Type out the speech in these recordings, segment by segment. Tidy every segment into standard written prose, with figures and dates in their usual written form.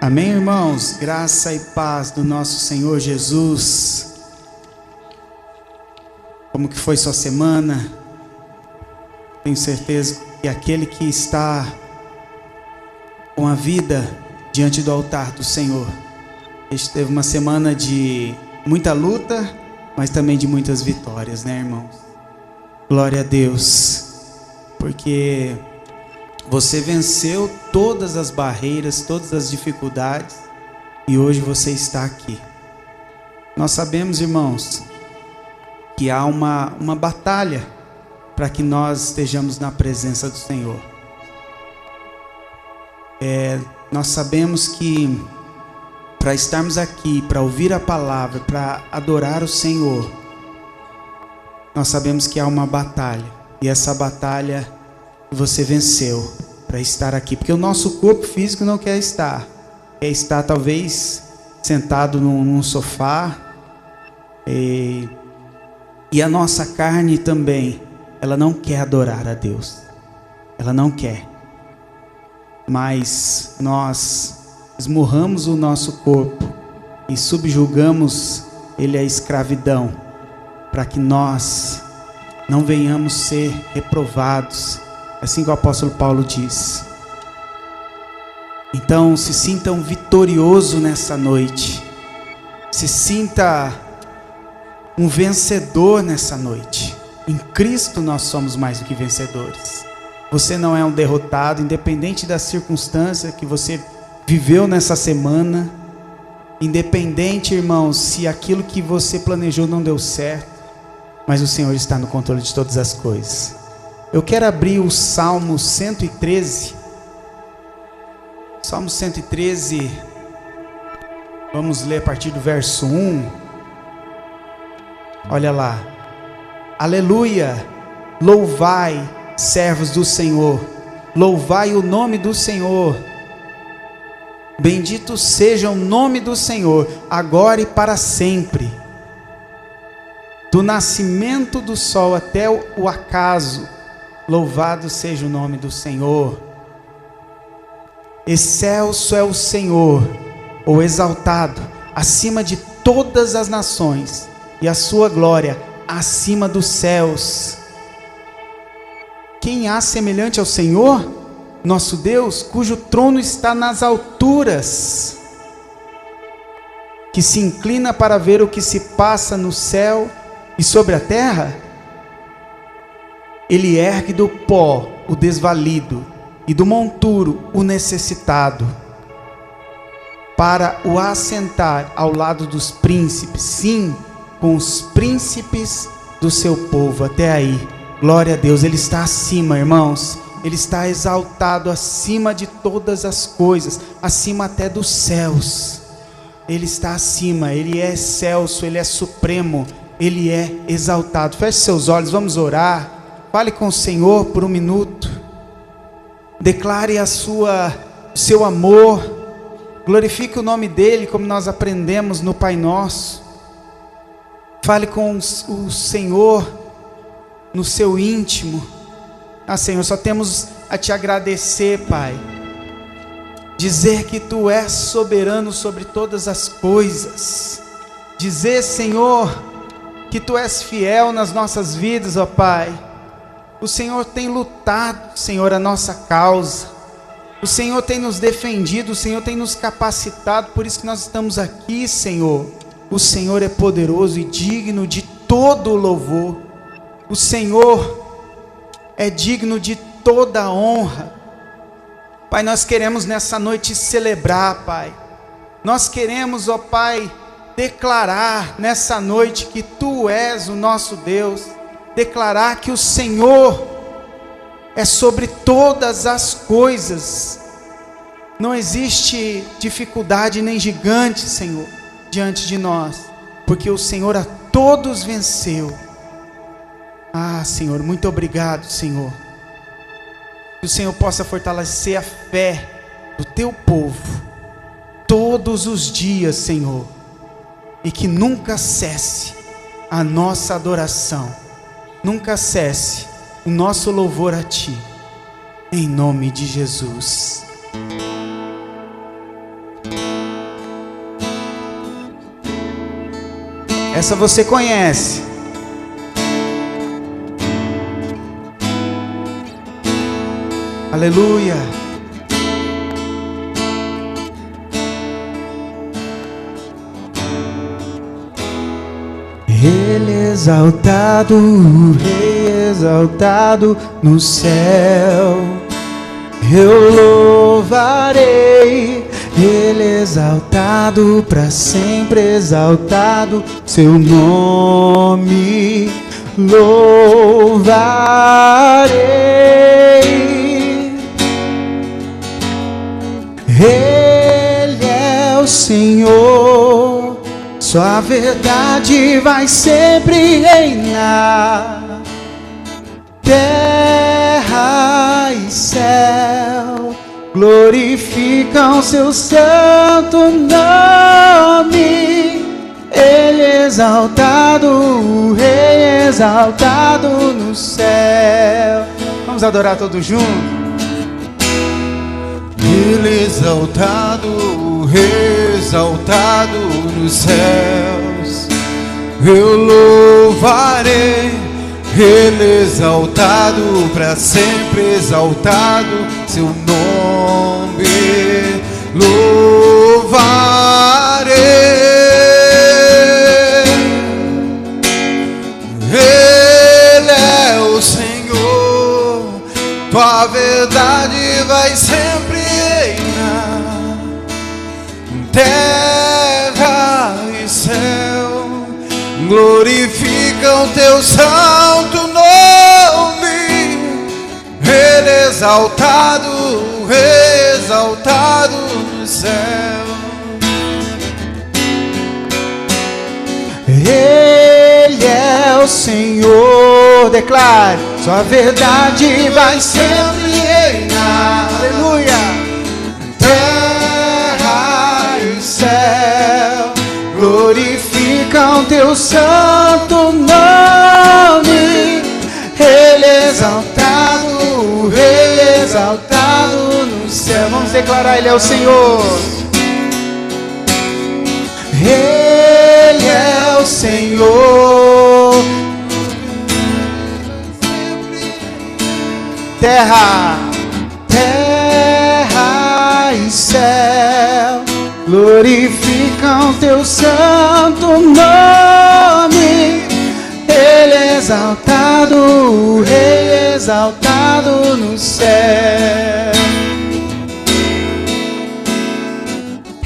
Amém, irmãos? Graça e paz do nosso Senhor Jesus. Como que foi sua semana? Tenho certeza que aquele que está com a vida diante do altar do Senhor, este teve uma semana de muita luta, mas também de muitas vitórias, né, irmãos? Glória a Deus, porque você venceu todas as barreiras, todas as dificuldades, e hoje você está aqui. Nós sabemos, irmãos, que há uma batalha para que nós estejamos na presença do Senhor. Nós sabemos que para estarmos aqui, para ouvir a palavra, para adorar o Senhor, nós sabemos que há uma batalha, e essa batalha você venceu para estar aqui, porque o nosso corpo físico não quer estar talvez sentado num sofá, e a nossa carne também, ela não quer adorar a Deus, ela não quer, mas nós esmurramos o nosso corpo e subjugamos ele à escravidão, para que nós não venhamos ser reprovados, assim que o apóstolo Paulo diz. Então se sinta um vitorioso nessa noite, se sinta um vencedor nessa noite. Em Cristo nós somos mais do que vencedores. Você não é um derrotado, independente da circunstância que você viveu nessa semana, independente, irmãos, se aquilo que você planejou não deu certo, mas o Senhor está no controle de todas as coisas. Eu quero abrir o Salmo 113. Salmo 113, vamos ler a partir do verso 1. Olha lá. Aleluia, louvai, servos do Senhor, louvai o nome do Senhor. Bendito seja o nome do Senhor, agora e para sempre. Do nascimento do sol até o acaso, louvado seja o nome do Senhor. Excelso é o Senhor, ou exaltado, acima de todas as nações, e a sua glória acima dos céus. Quem há semelhante ao Senhor, nosso Deus, cujo trono está nas alturas, que se inclina para ver o que se passa no céu e sobre a terra? Ele ergue do pó o desvalido e do monturo o necessitado, para o assentar ao lado dos príncipes, sim, com os príncipes do seu povo. Até aí, glória a Deus. Ele está acima, irmãos, ele está exaltado acima de todas as coisas, acima até dos céus. Ele está acima, ele é excelso, ele é supremo, ele é exaltado. Feche seus olhos, vamos orar. Fale com o Senhor por um minuto. Declare seu amor. Glorifique o nome dele, como nós aprendemos no Pai Nosso. Fale com o Senhor no seu íntimo. Senhor, só temos a te agradecer, Pai. Dizer que tu és soberano sobre todas as coisas. Dizer, Senhor, que tu és fiel nas nossas vidas, ó Pai. O Senhor tem lutado, Senhor, a nossa causa. O Senhor tem nos defendido, o Senhor tem nos capacitado, por isso que nós estamos aqui, Senhor. O Senhor é poderoso e digno de todo o louvor. O Senhor é digno de toda a honra. Pai, nós queremos nessa noite celebrar, Pai. Nós queremos, ó Pai, declarar nessa noite que tu és o nosso Deus. Declarar que o Senhor é sobre todas as coisas. Não existe dificuldade nem gigante, Senhor, diante de nós, porque o Senhor a todos venceu. Senhor, muito obrigado, Senhor. Que o Senhor possa fortalecer a fé do teu povo todos os dias, Senhor, e que nunca cesse a nossa adoração. Nunca cesse o nosso louvor a Ti, em nome de Jesus. Essa você conhece. Aleluia. Ele exaltado, o Rei exaltado no céu. Eu louvarei, Ele exaltado, para sempre exaltado, seu nome louvarei. Ele é o Senhor, sua verdade vai sempre reinar. Terra e céu glorificam seu santo nome. Ele exaltado, o Rei exaltado no céu. Vamos adorar todos juntos. Ele exaltado, o Rei exaltado nos céus. Eu louvarei, Ele exaltado, para sempre exaltado, seu nome louvarei. Ele é o Senhor, tua verdade vai sempre reinar. Terra e céu glorificam teu santo nome. Ele exaltado, exaltado no céu. Ele é o Senhor, declare, sua verdade vai sempre reinar. Aleluia. Terra e céu glorificam teu santo nome. Ele exaltado, o Rei exaltado no céu. Vamos declarar, Ele é o Senhor. Ele é o Senhor. Terra e céu glorificam teu santo nome. Ele é exaltado, o Rei exaltado no céu.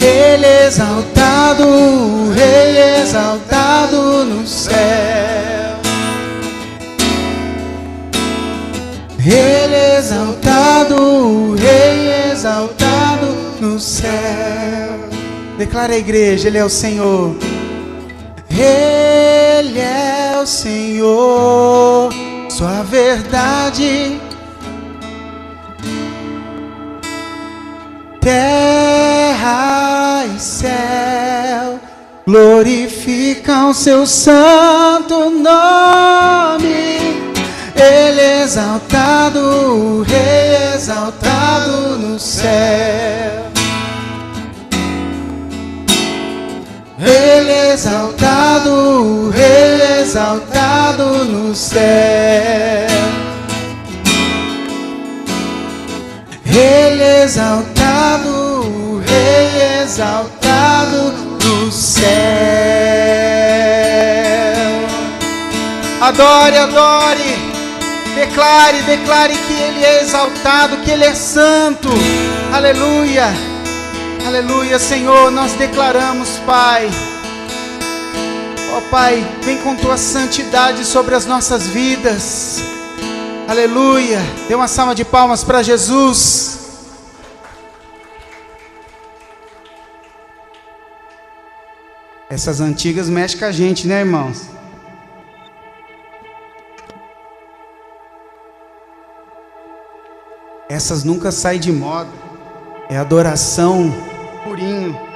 Ele é exaltado, o Rei exaltado no céu. Ele é exaltado, o Rei exaltado no céu. Declara a igreja, Ele é o Senhor. Ele é o Senhor, sua verdade. Terra e céu glorificam seu santo nome. Ele é exaltado, o Rei exaltado no céu. Ele é exaltado, o Rei exaltado no céu. Ele é exaltado, o Rei exaltado no céu. Adore, adore. Declare, declare que Ele é exaltado, que Ele é santo. Aleluia. Aleluia, Senhor, nós declaramos, Pai. Ó Pai, vem com Tua santidade sobre as nossas vidas. Aleluia. Dê uma salva de palmas para Jesus. Essas antigas mexem com a gente, né, irmãos? Essas nunca saem de moda. É adoração purinho.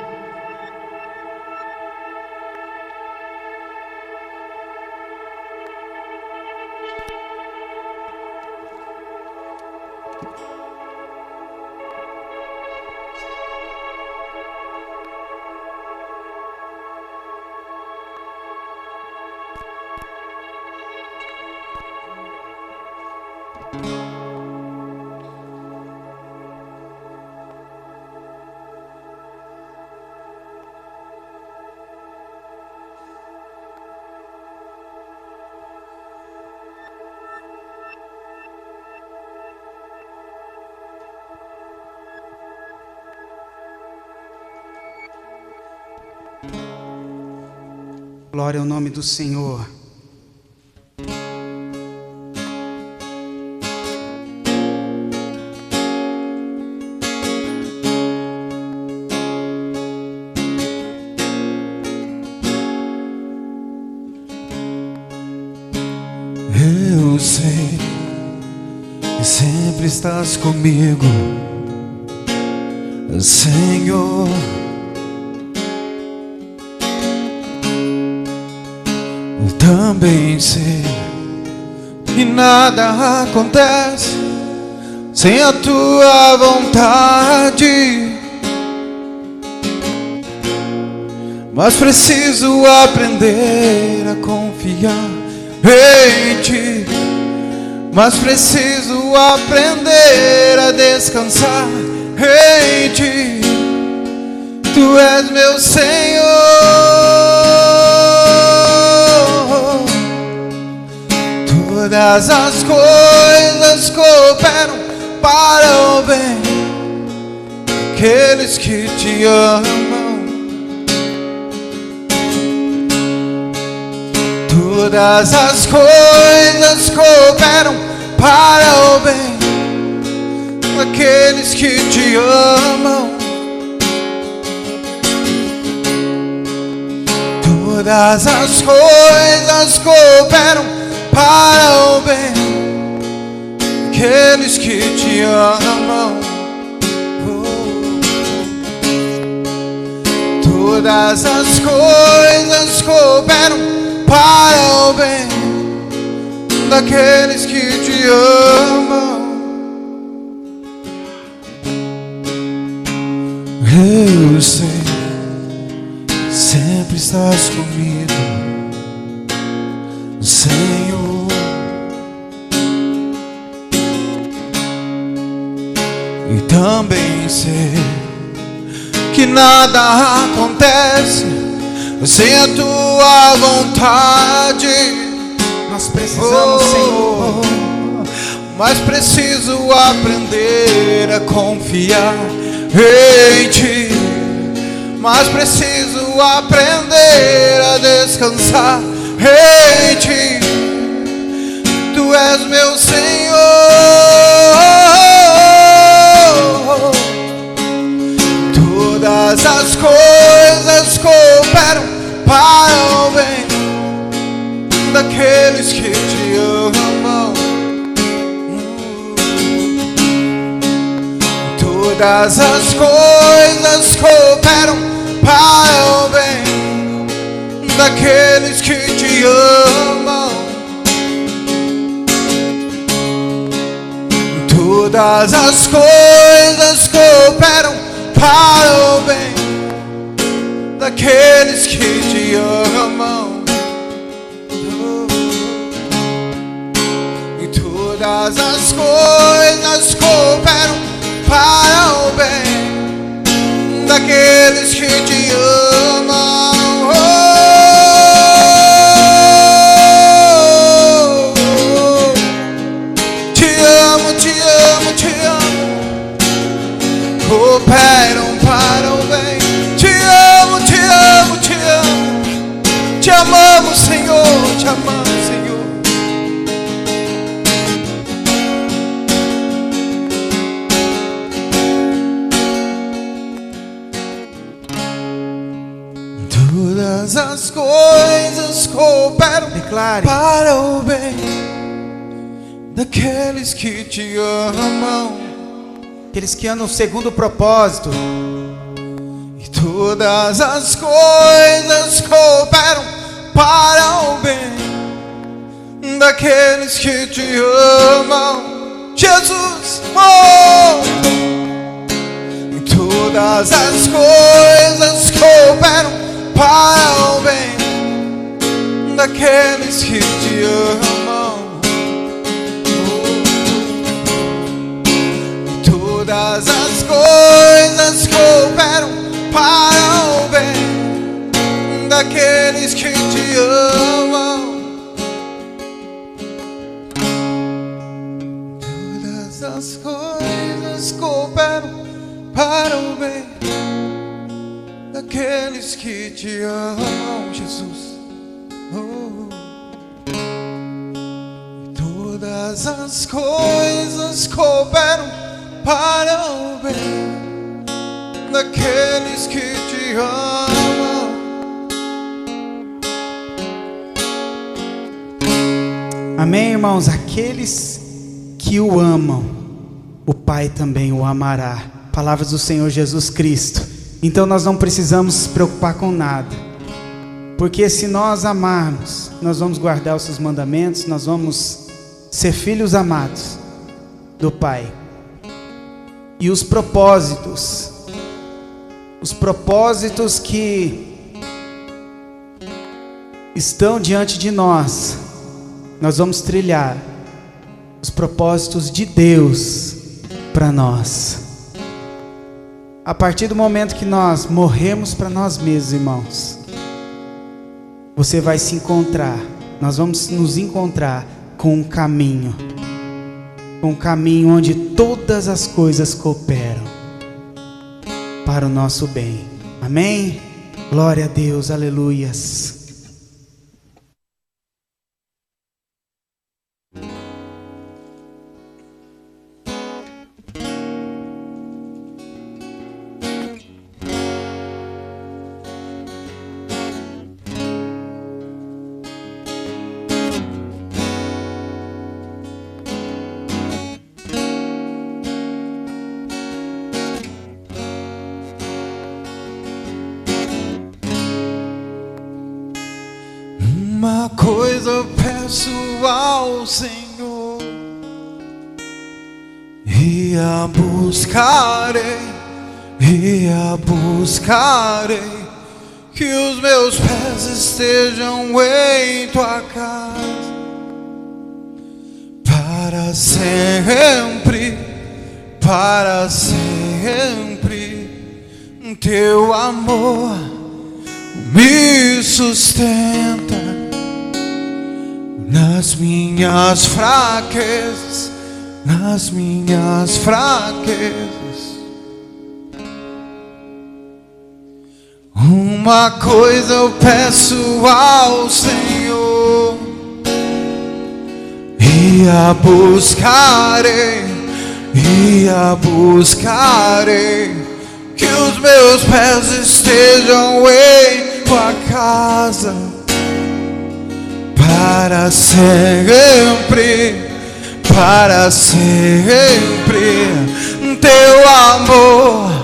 Glória ao nome do Senhor. Eu sei que sempre estás comigo, Senhor. Eu também sei que nada acontece sem a tua vontade, mas preciso aprender a confiar em ti, mas preciso aprender a descansar em ti. Tu és meu Senhor. Todas as coisas cooperam para o bem daqueles que te amam. Todas as coisas cooperam para o bem daqueles que te amam. Todas as coisas cooperam para o bem daqueles que te amam. Todas as coisas cooperam para o bem daqueles que te amam. Eu sei, sempre estás comigo, Senhor. E também sei que nada acontece sem a tua vontade. Nós precisamos, Senhor, mas preciso aprender a confiar em ti, mas preciso aprender a descansar em ti. Tu és meu Senhor. Todas as coisas cooperam para o bem daqueles que te amam. Todas as coisas cooperam para o bem daqueles que te amam. Todas as coisas cooperam para o bem daqueles que te amam. E todas as coisas cooperam para o bem daqueles que te amam. Te amo, te amo, te amo. Cooperam para o bem. Te amo, te amo, te amo. Te amamos, Senhor, te amamos, Senhor. Todas as coisas cooperam, declare, para o bem daqueles que te amam. aqueles que andam segundo o propósito. E todas as coisas cooperam para o bem daqueles que te amam. Jesus, oh! E todas as coisas cooperam para o bem daqueles que te amam. as coisas cooperam para o bem daqueles que te amam, Jesus. E todas as coisas cooperam para o bem daqueles que te amam. Amém, irmãos? Aqueles que o amam, o Pai também o amará. Palavras do Senhor Jesus Cristo. Então nós não precisamos se preocupar com nada, porque se nós amarmos, nós vamos guardar os seus mandamentos, nós vamos ser filhos amados do Pai. E os propósitos que estão diante de nós, nós vamos trilhar os propósitos de Deus para nós. A partir do momento que nós morremos para nós mesmos, irmãos, você vai se encontrar, nós vamos nos encontrar com um caminho onde todas as coisas cooperam para o nosso bem. Amém? Glória a Deus, aleluias. Uma coisa eu peço ao Senhor, e a buscarei, que os meus pés estejam em tua casa, para sempre, teu amor me sustenta nas minhas fraquezas, Uma coisa eu peço ao Senhor, e a buscarei, que os meus pés estejam em tua casa, para sempre, teu amor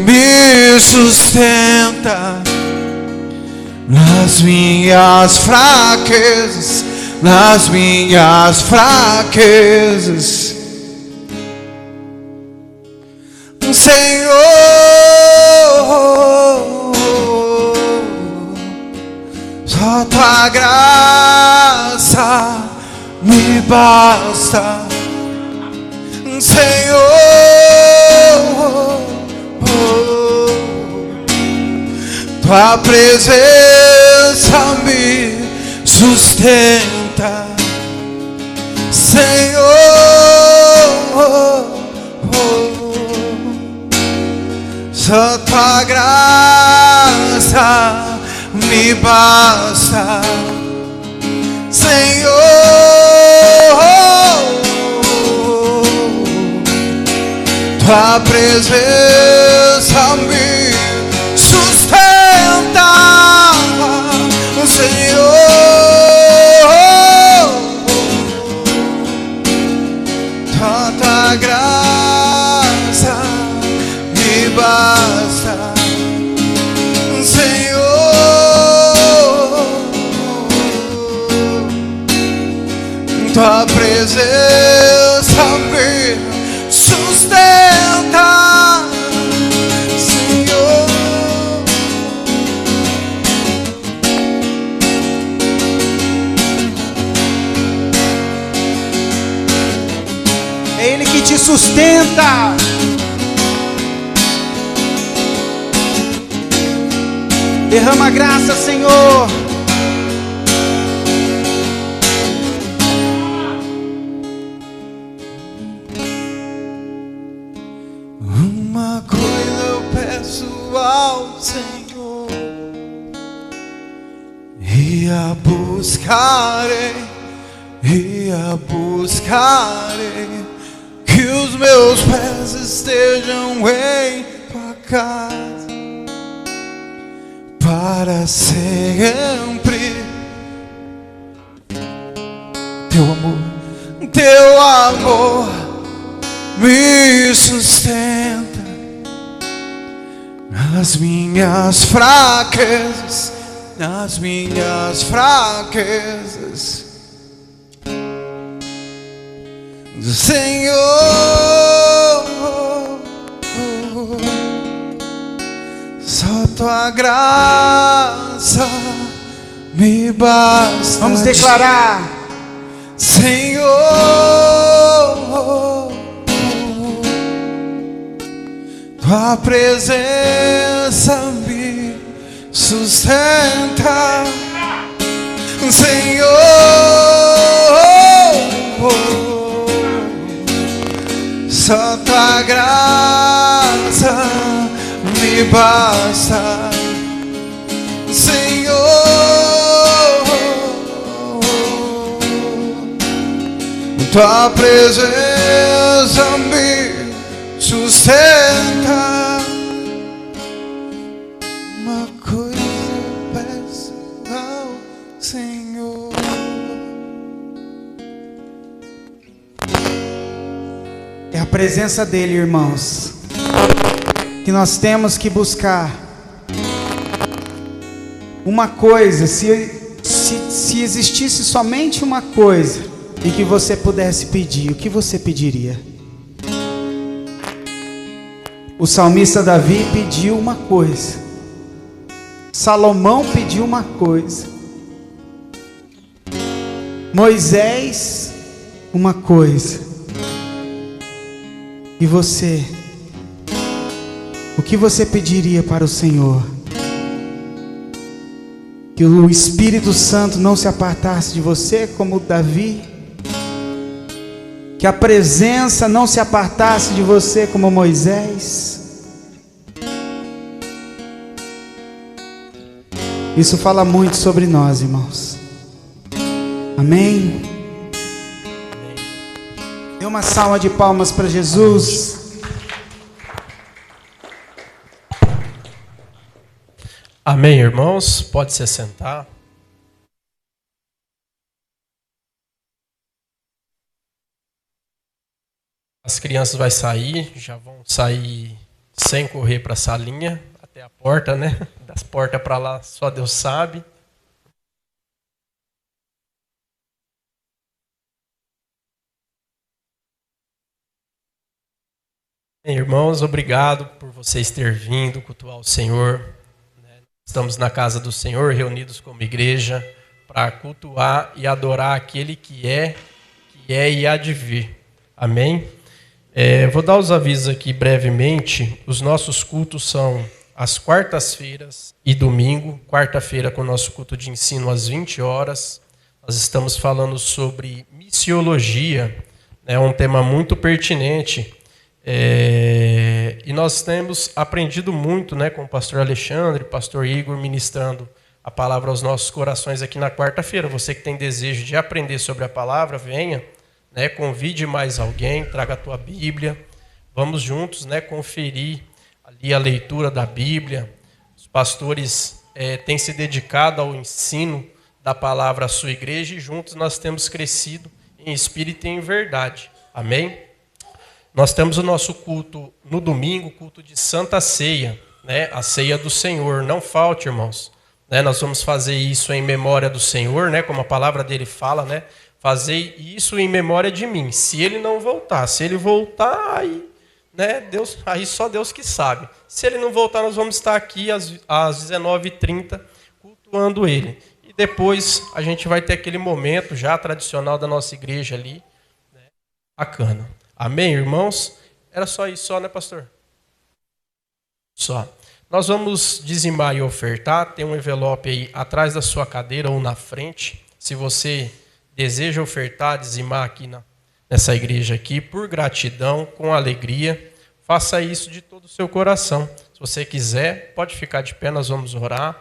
me sustenta nas minhas fraquezas, Senhor, só tua graça me basta, Senhor, tua presença me sustenta, Senhor, só tua graça me basta, Senhor, tua presença me sustenta, Senhor, tua graça me basta, Senhor, tua presença me sustenta, Senhor. É Ele que te sustenta. Derrama graça, Senhor. dia buscarei que os meus pés estejam em tua casa para sempre. Teu amor me sustenta nas minhas fraquezas, nas minhas fraquezas. Senhor, só tua graça me basta. Vamos declarar. Senhor, tua presença me sustenta. Senhor, só tua graça me basta. Senhor, tua presença me sustenta. Uma coisa eu peço ao Senhor. É a presença dele, irmãos, que nós temos que buscar. Uma coisa, se existisse somente uma coisa em que você pudesse pedir, o que você pediria? O salmista Davi pediu uma coisa, Salomão pediu uma coisa, Moisés uma coisa. E você? O que você pediria para o Senhor? Que o Espírito Santo não se apartasse de você como Davi? Que a presença não se apartasse de você como Moisés? Isso fala muito sobre nós, irmãos. Amém? Dê uma salva de palmas para Jesus. Amém, irmãos? Pode se sentar. As crianças vão sair, já vão sair sem correr para a salinha, até a porta, né? Das portas para lá, só Deus sabe. Bem, irmãos, obrigado por vocês terem vindo cultuar o Senhor. Estamos na casa do Senhor, reunidos como igreja, para cultuar e adorar aquele que é e há de vir. Amém? Vou dar os avisos aqui brevemente. Os nossos cultos são às quartas-feiras e domingo. Quarta-feira com o nosso culto de ensino às 20 horas. Nós estamos falando sobre missiologia, né, um tema muito pertinente. E nós temos aprendido muito, né, com o pastor Alexandre, pastor Igor, ministrando a palavra aos nossos corações aqui na quarta-feira. Você que tem desejo de aprender sobre a palavra, venha, né, convide mais alguém, traga a tua Bíblia. Vamos juntos, né, conferir ali a leitura da Bíblia. Os pastores têm se dedicado ao ensino da palavra à sua igreja e juntos nós temos crescido em espírito e em verdade. Amém? Nós temos o nosso culto no domingo, culto de Santa Ceia, né? A ceia do Senhor. Não falte, irmãos. Né? Nós vamos fazer isso em memória do Senhor, né? Como a palavra dele fala, né? Fazer isso em memória de mim. Se ele não voltar, se ele voltar, aí, né? Aí só Deus que sabe. Se ele não voltar, nós vamos estar aqui às 19h30 cultuando ele. E depois a gente vai ter aquele momento já tradicional da nossa igreja ali, né? Bacana. Amém, irmãos? Era só isso, né, pastor? Só. Nós vamos dizimar e ofertar. Tem um envelope aí atrás da sua cadeira ou na frente. Se você deseja ofertar, dizimar aqui nessa igreja aqui, por gratidão, com alegria, faça isso de todo o seu coração. Se você quiser, pode ficar de pé, nós vamos orar.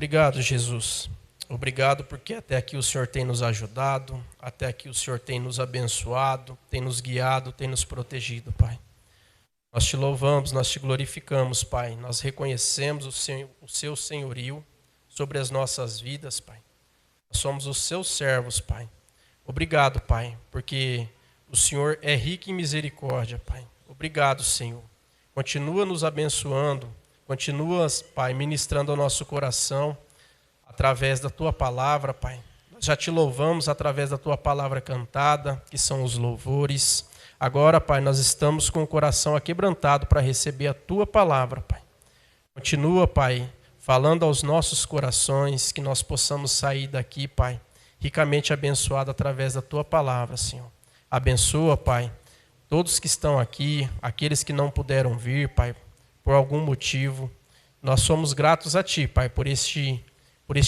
Obrigado, Jesus. Obrigado porque até aqui o Senhor tem nos ajudado, até aqui o Senhor tem nos abençoado, tem nos guiado, tem nos protegido, Pai. Nós te louvamos, nós te glorificamos, Pai. Nós reconhecemos o seu senhorio sobre as nossas vidas, Pai. Nós somos os seus servos, Pai. Obrigado, Pai, porque o Senhor é rico em misericórdia, Pai. Obrigado, Senhor. Continua nos abençoando, continua, Pai, ministrando ao nosso coração através da tua palavra, Pai. Nós já te louvamos através da tua palavra cantada, que são os louvores. Agora, Pai, nós estamos com o coração aquebrantado para receber a tua palavra, Pai. Continua, Pai, falando aos nossos corações, que nós possamos sair daqui, Pai, ricamente abençoado através da tua palavra, Senhor. Abençoa, Pai, todos que estão aqui, aqueles que não puderam vir, Pai, por algum motivo. Nós somos gratos a ti, Pai, por este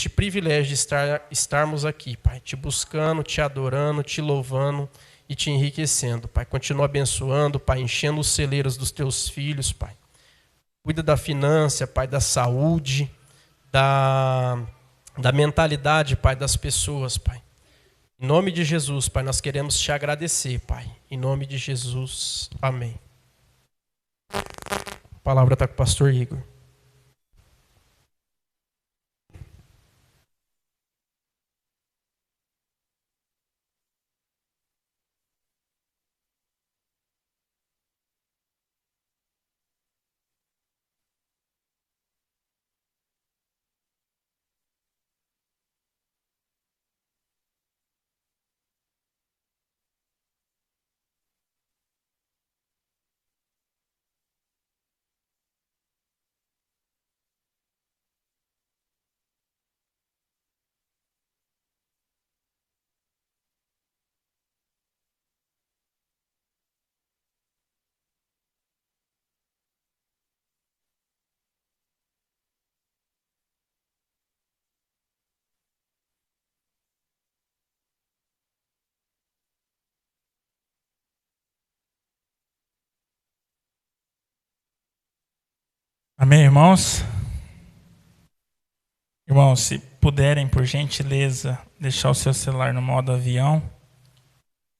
privilégio de estarmos aqui, Pai, te buscando, te adorando, te louvando e te enriquecendo, Pai. Continua abençoando, Pai, enchendo os celeiros dos teus filhos, Pai. Cuida da finança, Pai, da saúde, da mentalidade, Pai, das pessoas, Pai. Em nome de Jesus, Pai, nós queremos te agradecer, Pai. Em nome de Jesus, amém. A palavra está com o pastor Igor. Amém, irmãos? Irmãos, se puderem, por gentileza, deixar o seu celular no modo avião,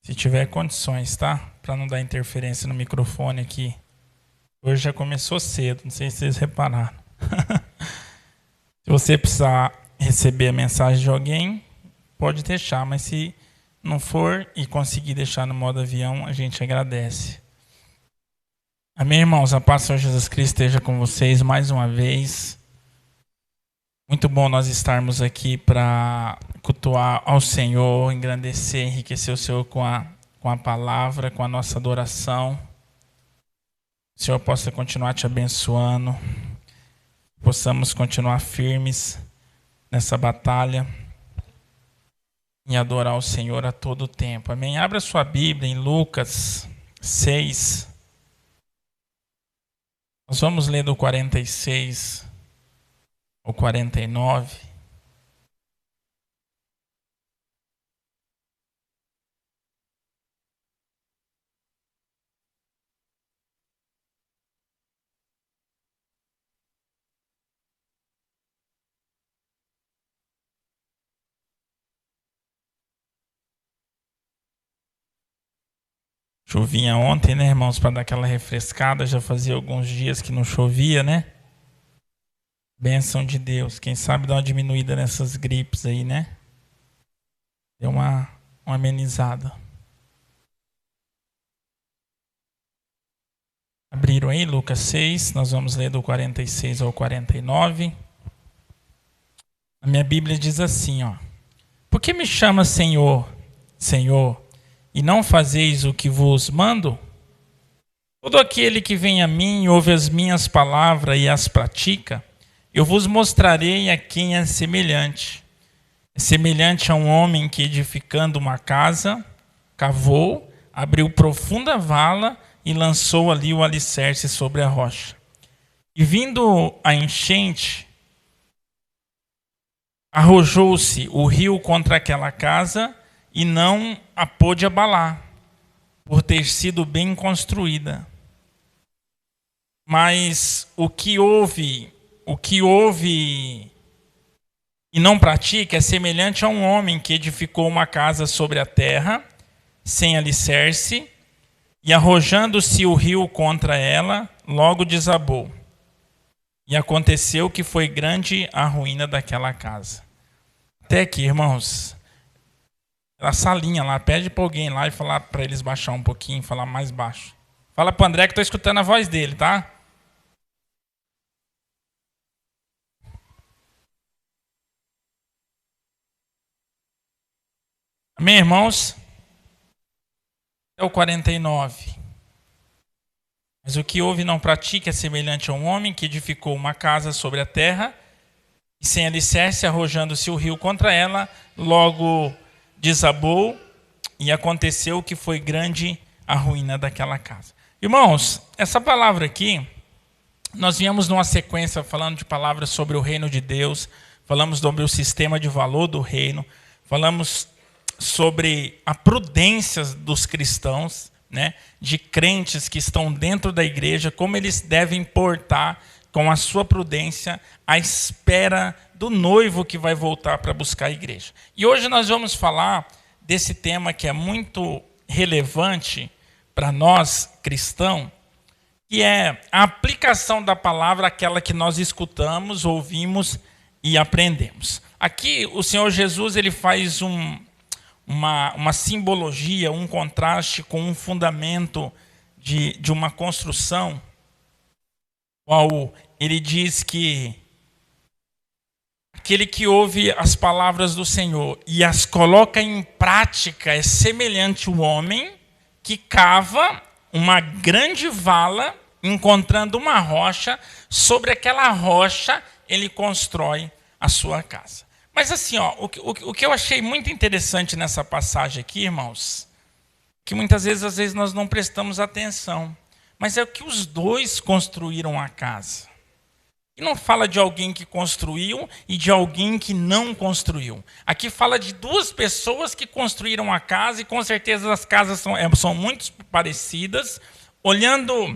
se tiver condições, tá? Para não dar interferência no microfone aqui. Hoje já começou cedo, não sei se vocês repararam. Se você precisar receber a mensagem de alguém, pode deixar, mas se não for e conseguir deixar no modo avião, a gente agradece. Amém, irmãos? A paz do Senhor Jesus Cristo esteja com vocês mais uma vez. Muito bom nós estarmos aqui para cultuar ao Senhor, engrandecer, enriquecer o Senhor com a palavra, com a nossa adoração. O Senhor possa continuar te abençoando, possamos continuar firmes nessa batalha e adorar o Senhor a todo tempo. Amém? Abra sua Bíblia em Lucas 6. Nós vamos ler do 46 ao 49. Chovinha ontem, né, irmãos, para dar aquela refrescada. Já fazia alguns dias que não chovia, né? Bênção de Deus. Quem sabe dar uma diminuída nessas gripes aí, né? Deu uma amenizada. Abriram aí Lucas 6, nós vamos ler do 46 ao 49. A minha Bíblia diz assim, ó: Por que me chama Senhor, Senhor, e não fazeis o que vos mando? Todo aquele que vem a mim e ouve as minhas palavras e as pratica, eu vos mostrarei a quem é semelhante. É semelhante a um homem que, edificando uma casa, cavou, abriu profunda vala e lançou ali o alicerce sobre a rocha. E vindo a enchente, arrojou-se o rio contra aquela casa e não a pôde abalar, por ter sido bem construída. Mas o que houve e não pratica é semelhante a um homem que edificou uma casa sobre a terra, sem alicerce, e arrojando-se o rio contra ela, logo desabou. E aconteceu que foi grande a ruína daquela casa. Até aqui, irmãos, a salinha lá, pede para alguém lá e falar para eles baixar um pouquinho, falar mais baixo. Fala para o André que estou escutando a voz dele, tá? Amém, irmãos? É o 49. Mas o que ouve e não pratica é semelhante a um homem que edificou uma casa sobre a terra, e sem alicerce, arrojando-se o rio contra ela, logo desabou, e aconteceu que foi grande a ruína daquela casa. Irmãos, essa palavra aqui, nós viemos numa sequência falando de palavras sobre o reino de Deus, falamos sobre o sistema de valor do reino, falamos sobre a prudência dos cristãos, né, de crentes que estão dentro da igreja, como eles devem portar com a sua prudência à espera do noivo que vai voltar para buscar a igreja. E hoje nós vamos falar desse tema que é muito relevante para nós cristãos, que é a aplicação da palavra àquela que nós escutamos, ouvimos e aprendemos. Aqui o Senhor Jesus ele faz uma simbologia, um contraste com um fundamento de uma construção, qual ele diz que aquele que ouve as palavras do Senhor e as coloca em prática é semelhante ao homem que cava uma grande vala, encontrando uma rocha, sobre aquela rocha ele constrói a sua casa. Mas assim, ó, o que eu achei muito interessante nessa passagem aqui, irmãos, que muitas vezes nós não prestamos atenção, mas é o que os dois construíram a casa. E não fala de alguém que construiu e de alguém que não construiu. Aqui fala de duas pessoas que construíram a casa, e com certeza as casas são muito parecidas. Olhando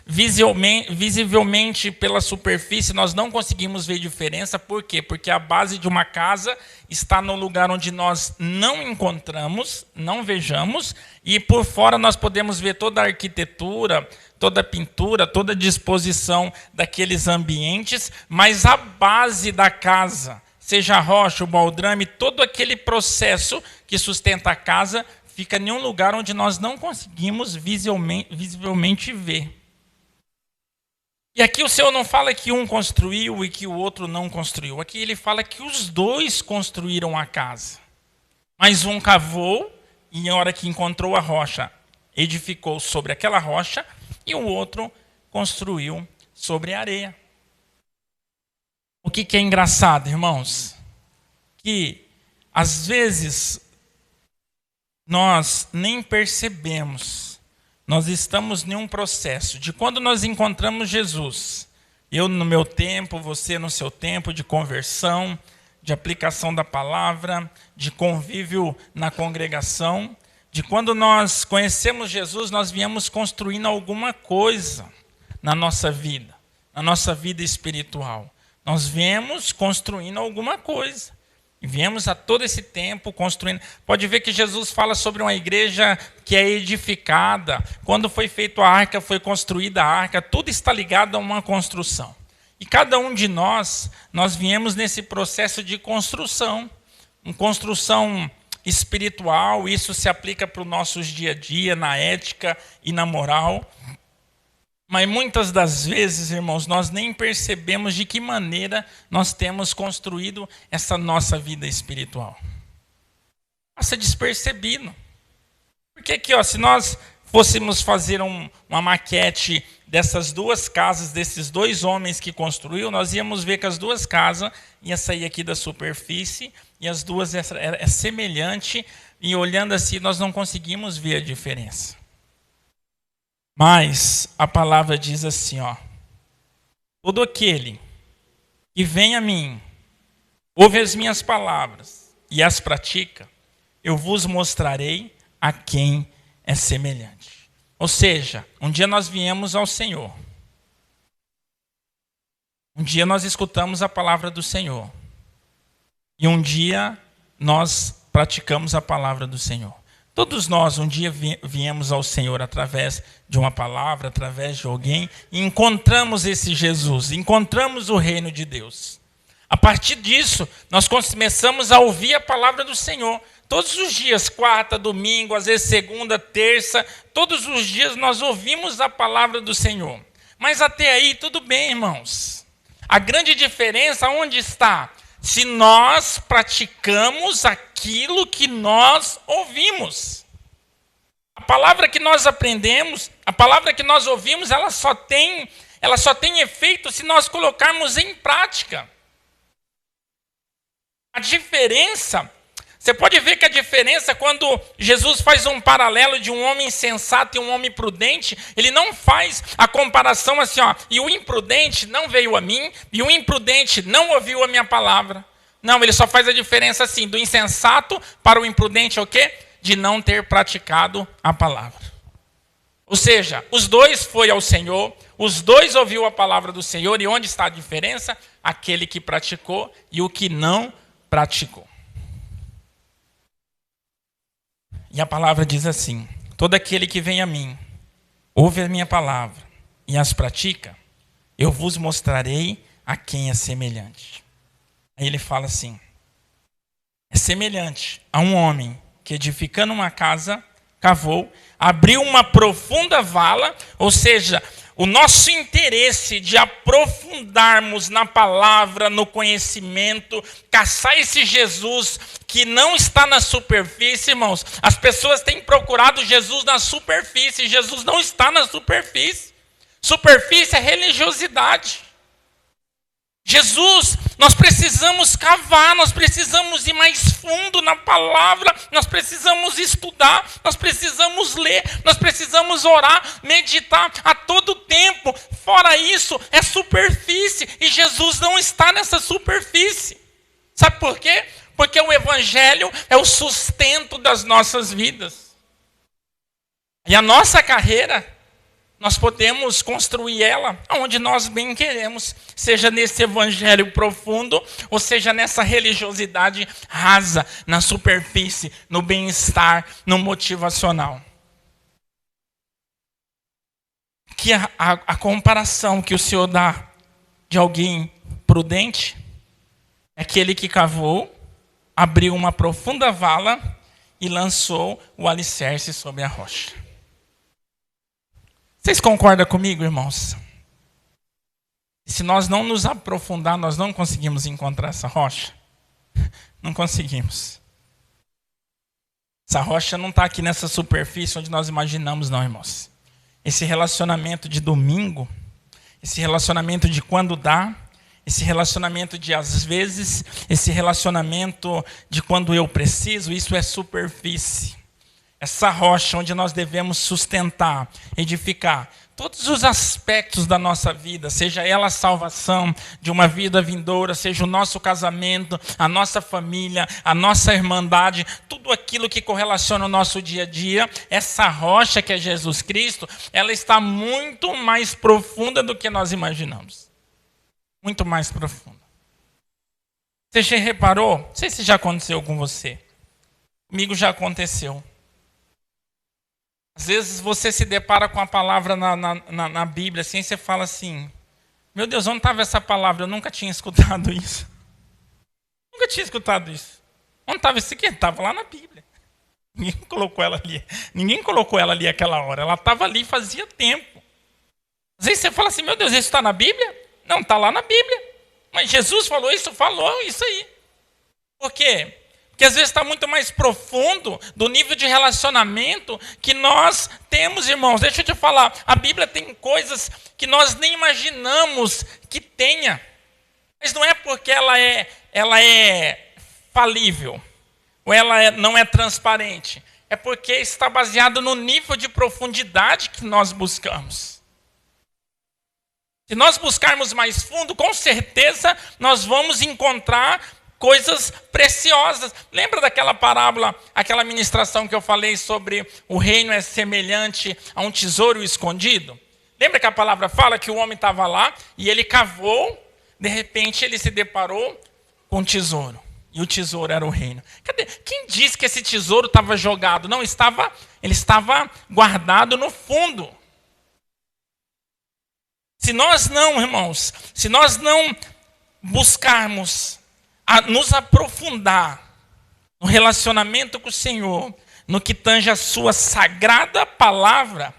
visivelmente pela superfície, nós não conseguimos ver diferença. Por quê? Porque a base de uma casa está no lugar onde nós não encontramos, não vejamos, e por fora nós podemos ver toda a arquitetura, toda a pintura, toda a disposição daqueles ambientes, mas a base da casa, seja a rocha, o baldrame, todo aquele processo que sustenta a casa, fica em um lugar onde nós não conseguimos visivelmente ver. E aqui o Senhor não fala que um construiu e que o outro não construiu. Aqui ele fala que os dois construíram a casa. Mas um cavou e na hora que encontrou a rocha, edificou sobre aquela rocha, e o outro construiu sobre a areia. O que é engraçado, irmãos? Que às vezes nós nem percebemos. Nós estamos em um processo de quando nós encontramos Jesus, eu no meu tempo, você no seu tempo de conversão, de aplicação da palavra, de convívio na congregação, de quando nós conhecemos Jesus, nós viemos construindo alguma coisa na nossa vida espiritual. Nós viemos construindo alguma coisa. E viemos a todo esse tempo construindo. Pode ver que Jesus fala sobre uma igreja que é edificada. Quando foi feita a arca, foi construída a arca. Tudo está ligado a uma construção. E cada um de nós viemos nesse processo de construção. Uma construção espiritual. Isso se aplica para os nossos dia a dia, na ética e na moral. Mas muitas das vezes, irmãos, nós nem percebemos de que maneira nós temos construído essa nossa vida espiritual. Passa despercebido. Porque aqui, ó, se nós fôssemos fazer uma maquete dessas duas casas, desses dois homens que construíram, nós íamos ver que as duas casas iam sair aqui da superfície, e as duas é semelhante, e olhando assim nós não conseguimos ver a diferença. Mas a palavra diz assim, ó: todo aquele que vem a mim, ouve as minhas palavras e as pratica, eu vos mostrarei a quem é semelhante. Ou seja, um dia nós viemos ao Senhor. Um dia nós escutamos a palavra do Senhor. e um dia nós praticamos a palavra do Senhor. Todos nós um dia viemos ao Senhor através de uma palavra, através de alguém, e encontramos esse Jesus, encontramos o reino de Deus. A partir disso, nós começamos a ouvir a palavra do Senhor. Todos os dias, quarta, domingo, às vezes segunda, terça, todos os dias nós ouvimos a palavra do Senhor. Mas até aí, tudo bem, irmãos. A grande diferença onde está? Se nós praticamos aquilo que nós ouvimos. A palavra que nós aprendemos, a palavra que nós ouvimos, ela só tem efeito se nós colocarmos em prática. A diferença, você pode ver que a diferença quando Jesus faz um paralelo de um homem sensato e um homem prudente, ele não faz a comparação assim, ó, e o imprudente não veio a mim, e o imprudente não ouviu a minha palavra. Não, ele só faz a diferença assim, do insensato para o imprudente é o quê? De não ter praticado a palavra. Ou seja, os dois foram ao Senhor, os dois ouviu a palavra do Senhor, e onde está a diferença? Aquele que praticou e o que não praticou. E a palavra diz assim: todo aquele que vem a mim, ouve a minha palavra e as pratica, eu vos mostrarei a quem é semelhante. Aí ele fala assim: é semelhante a um homem que edificando uma casa, cavou, abriu uma profunda vala, ou seja, o nosso interesse de aprofundarmos na palavra, no conhecimento, caçar esse Jesus que não está na superfície, irmãos. As pessoas têm procurado Jesus na superfície, Jesus não está na superfície. Superfície é religiosidade. Jesus, nós precisamos cavar, nós precisamos ir mais fundo na palavra, nós precisamos estudar, nós precisamos ler, nós precisamos orar, meditar a todo tempo. Fora isso, é superfície, e Jesus não está nessa superfície. Sabe por quê? Porque o Evangelho é o sustento das nossas vidas. E a nossa carreira, nós podemos construir ela onde nós bem queremos, seja nesse evangelho profundo, ou seja nessa religiosidade rasa, na superfície, no bem-estar, no motivacional. Que a comparação que o Senhor dá de alguém prudente é aquele que cavou, abriu uma profunda vala e lançou o alicerce sobre a rocha. Vocês concordam comigo, irmãos? Se nós não nos aprofundar, nós não conseguimos encontrar essa rocha? Não conseguimos. Essa rocha não está aqui nessa superfície onde nós imaginamos, não, irmãos. Esse relacionamento de domingo, esse relacionamento de quando dá, esse relacionamento de às vezes, esse relacionamento de quando eu preciso, isso é superfície. Essa rocha onde nós devemos sustentar, edificar todos os aspectos da nossa vida, seja ela a salvação de uma vida vindoura, seja o nosso casamento, a nossa família, a nossa irmandade, tudo aquilo que correlaciona o nosso dia a dia, essa rocha que é Jesus Cristo, ela está muito mais profunda do que nós imaginamos. Muito mais profunda. Você já reparou? Não sei se já aconteceu com você. Comigo já aconteceu. Às vezes você se depara com a palavra na Bíblia, assim, e você fala assim: meu Deus, onde estava essa palavra? Eu nunca tinha escutado isso. Nunca tinha escutado isso. Onde estava isso aqui? Estava lá na Bíblia. Ninguém colocou ela ali. Ninguém colocou ela ali aquela hora. Ela estava ali fazia tempo. Às vezes você fala assim: meu Deus, isso está na Bíblia? Não, está lá na Bíblia. Mas Jesus falou isso aí. Por quê? Porque às vezes está muito mais profundo do nível de relacionamento que nós temos, irmãos. Deixa eu te falar, a Bíblia tem coisas que nós nem imaginamos que tenha. Mas não é porque ela é falível, ou ela não é transparente. É porque está baseado no nível de profundidade que nós buscamos. Se nós buscarmos mais fundo, com certeza nós vamos encontrar coisas preciosas. Lembra daquela parábola, aquela ministração que eu falei sobre o reino é semelhante a um tesouro escondido? Lembra que a palavra fala que o homem estava lá e ele cavou, de repente ele se deparou com um tesouro. E o tesouro era o reino. Cadê? Quem disse que esse tesouro estava jogado? Não, ele estava guardado no fundo. Se nós não, irmãos, se nós não buscarmos nos aprofundar no relacionamento com o Senhor, no que tange a sua sagrada palavra,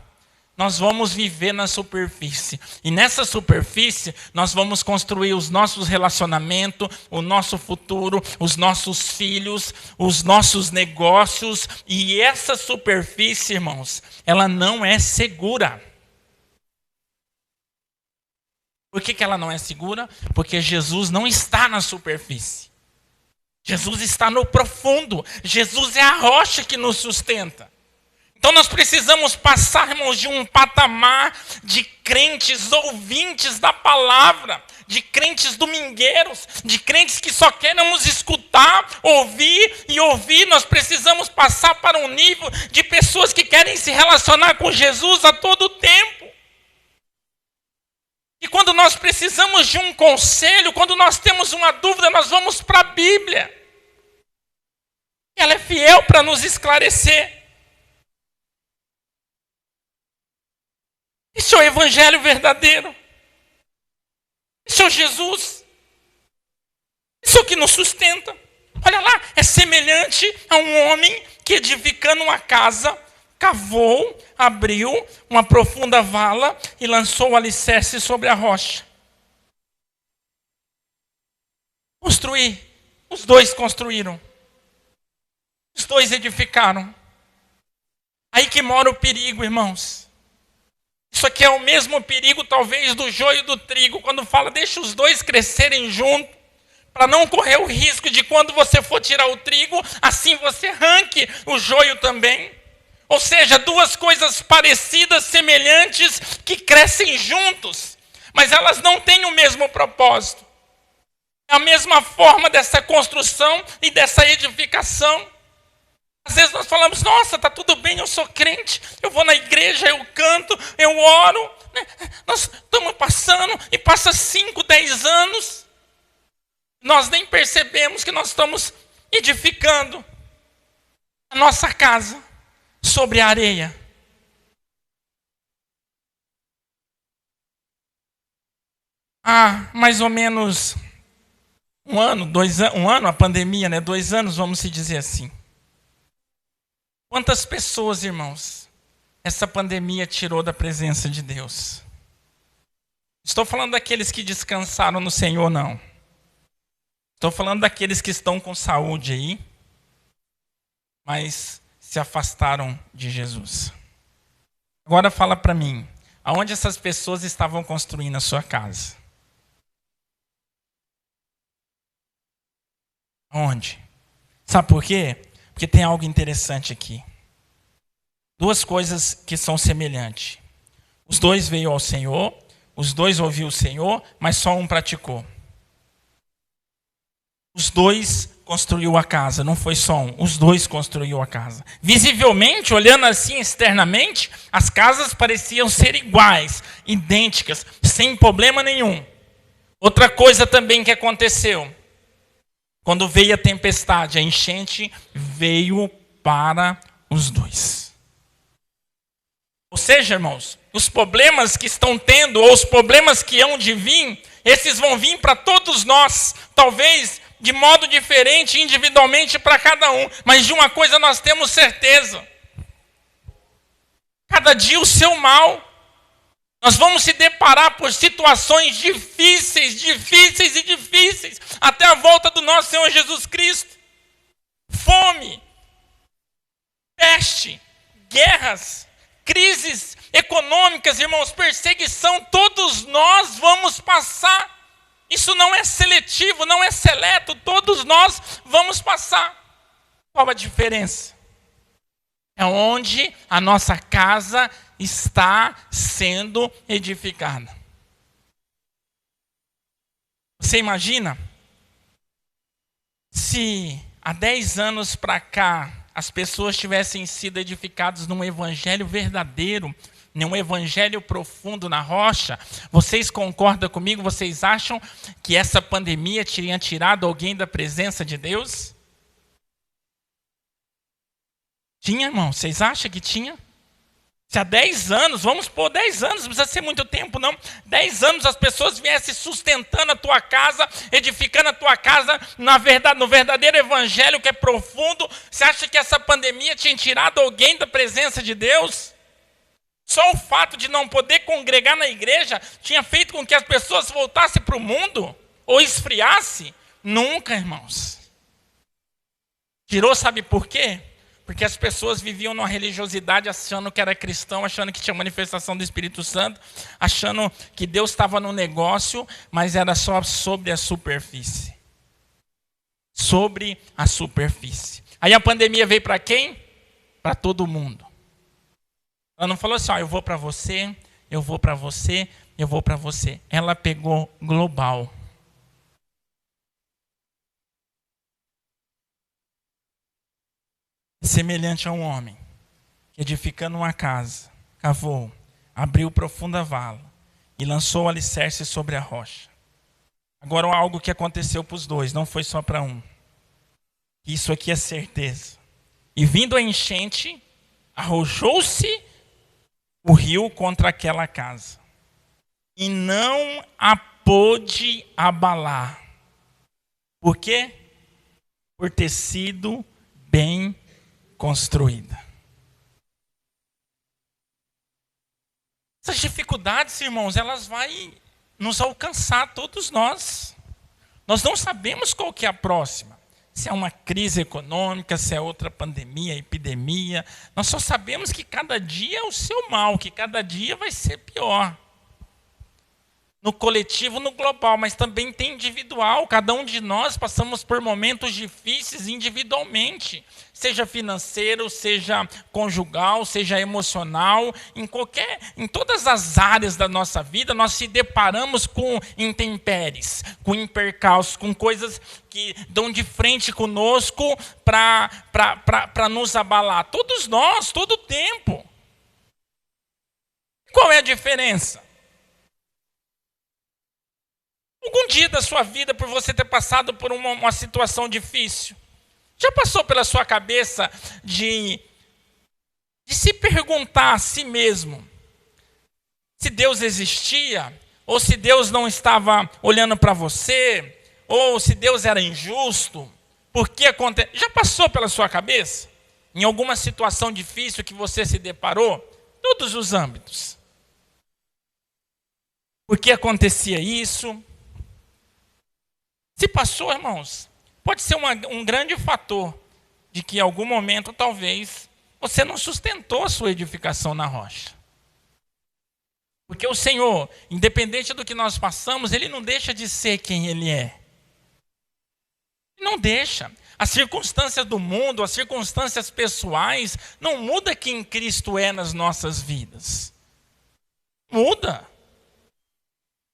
nós vamos viver na superfície. E nessa superfície, nós vamos construir os nossos relacionamentos, o nosso futuro, os nossos filhos, os nossos negócios. E essa superfície, irmãos, ela não é segura. Por que ela não é segura? Porque Jesus não está na superfície. Jesus está no profundo. Jesus é a rocha que nos sustenta. Então nós precisamos passar, irmãos, de um patamar de crentes ouvintes da palavra, de crentes domingueiros, de crentes que só queremos escutar, ouvir e ouvir. Nós precisamos passar para um nível de pessoas que querem se relacionar com Jesus a todo tempo. E quando nós precisamos de um conselho, quando nós temos uma dúvida, nós vamos para a Bíblia. Ela é fiel para nos esclarecer. Esse é o evangelho verdadeiro. Esse é o Jesus. Esse é o que nos sustenta. Olha lá, é semelhante a um homem que edificando uma casa, cavou, abriu uma profunda vala e lançou o alicerce sobre a rocha. Construir. Os dois construíram. Os dois edificaram. Aí que mora o perigo, irmãos. Isso aqui é o mesmo perigo, talvez, do joio e do trigo. Quando fala, deixa os dois crescerem junto, para não correr o risco de quando você for tirar o trigo, assim você arranque o joio também. Ou seja, duas coisas parecidas, semelhantes, que crescem juntos, mas elas não têm o mesmo propósito. É a mesma forma dessa construção e dessa edificação. Às vezes nós falamos, nossa, está tudo bem, eu sou crente, eu vou na igreja, eu canto, eu oro. Né? Nós estamos passando e passa 5, 10 anos. Nós nem percebemos que nós estamos edificando a nossa casa sobre a areia. Há mais ou menos um ano, a pandemia, né? 2 anos, vamos se dizer assim. Quantas pessoas, irmãos, essa pandemia tirou da presença de Deus? Estou falando daqueles que descansaram no Senhor, não. Estou falando daqueles que estão com saúde aí, mas se afastaram de Jesus. Agora fala para mim, aonde essas pessoas estavam construindo a sua casa? Onde? Sabe por quê? Porque tem algo interessante aqui. 2 coisas que são semelhantes. Os 2 veio ao Senhor, os 2 ouviu o Senhor, mas só um praticou. Os 2 construiu a casa, não foi só um, os 2 construiu a casa. Visivelmente, olhando assim externamente, as casas pareciam ser iguais, idênticas, sem problema nenhum. Outra coisa também que aconteceu, quando veio a tempestade, a enchente veio para os 2. Ou seja, irmãos, os problemas que estão tendo, ou os problemas que hão de vir, esses vão vir para todos nós, talvez de modo diferente, individualmente para cada um. Mas de uma coisa nós temos certeza. Cada dia o seu mal. Nós vamos se deparar por situações difíceis, difíceis e difíceis, até a volta do nosso Senhor Jesus Cristo. Fome, peste, guerras, crises econômicas, irmãos, perseguição, todos nós vamos passar. Isso não é seletivo, não é seleto, todos nós vamos passar. Qual a diferença? É onde a nossa casa está sendo edificada. Você imagina se há 10 anos para cá as pessoas tivessem sido edificadas num evangelho verdadeiro, nenhum evangelho profundo na rocha. Vocês concordam comigo? Vocês acham que essa pandemia tinha tirado alguém da presença de Deus? Tinha, irmão? Vocês acham que tinha? Se há 10 anos, vamos pôr 10 anos, não precisa ser muito tempo não, 10 anos as pessoas viessem sustentando a tua casa, edificando a tua casa no verdadeiro evangelho que é profundo, você acha que essa pandemia tinha tirado alguém da presença de Deus? Só o fato de não poder congregar na igreja tinha feito com que as pessoas voltassem para o mundo? Ou esfriasse? Nunca, irmãos. Tirou, sabe por quê? Porque as pessoas viviam numa religiosidade achando que era cristão, achando que tinha manifestação do Espírito Santo, achando que Deus estava no negócio, mas era só sobre a superfície. Sobre a superfície. Aí a pandemia veio para quem? Para todo mundo. Ela não falou assim, eu vou para você, eu vou para você, eu vou para você. Ela pegou global. Semelhante a um homem que, edificando uma casa, cavou, abriu profunda vala e lançou o alicerce sobre a rocha. Agora, algo que aconteceu para os dois, não foi só para um. Isso aqui é certeza. E vindo a enchente, arrojou-se o rio contra aquela casa e não a pôde abalar. Por quê? Por ter sido bem construída. Essas dificuldades, irmãos, elas vão nos alcançar, todos nós. Nós não sabemos qual que é a próxima. Se é uma crise econômica, se é outra pandemia, epidemia. Nós só sabemos que cada dia é o seu mal, que cada dia vai ser pior. No coletivo, no global, mas também tem individual. Cada um de nós passamos por momentos difíceis individualmente, seja financeiro, seja conjugal, seja emocional, em todas as áreas da nossa vida, nós se deparamos com intempéries, com impercalços, com coisas que dão de frente conosco para nos abalar. Todos nós, todo o tempo. Qual é a diferença? Algum dia da sua vida, por você ter passado por uma situação difícil, já passou pela sua cabeça de se perguntar a si mesmo se Deus existia, ou se Deus não estava olhando para você, ou se Deus era injusto? Por que acontece? Já passou pela sua cabeça? Em alguma situação difícil que você se deparou? Todos os âmbitos. Por que acontecia isso? Se passou, irmãos, pode ser um grande fator de que em algum momento, talvez, você não sustentou a sua edificação na rocha. Porque o Senhor, independente do que nós passamos, Ele não deixa de ser quem Ele é. Não deixa. As circunstâncias do mundo, as circunstâncias pessoais, não muda quem Cristo é nas nossas vidas. Muda.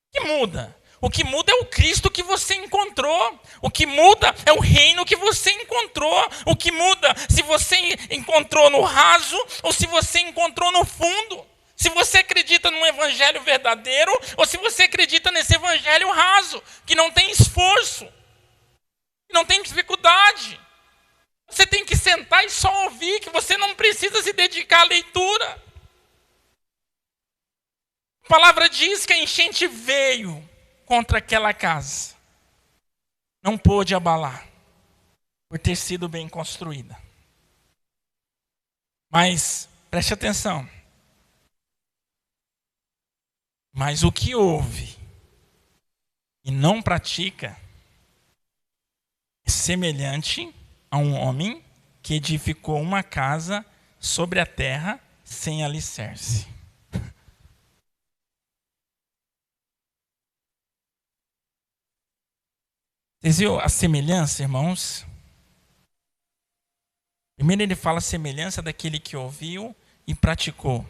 O que muda? O que muda é o Cristo que você encontrou. O que muda é o reino que você encontrou. O que muda se você encontrou no raso ou se você encontrou no fundo. Se você acredita num evangelho verdadeiro ou se você acredita nesse evangelho raso, que não tem esforço, que não tem dificuldade. Você tem que sentar e só ouvir, que você não precisa se dedicar à leitura. A palavra diz que a enchente veio contra aquela casa. Não pôde abalar, por ter sido bem construída. Mas, preste atenção. Mas o que ouve e não pratica é semelhante a um homem que edificou uma casa sobre a terra sem alicerce. Vocês viram a semelhança, irmãos? Primeiro ele fala a semelhança daquele que ouviu e praticou.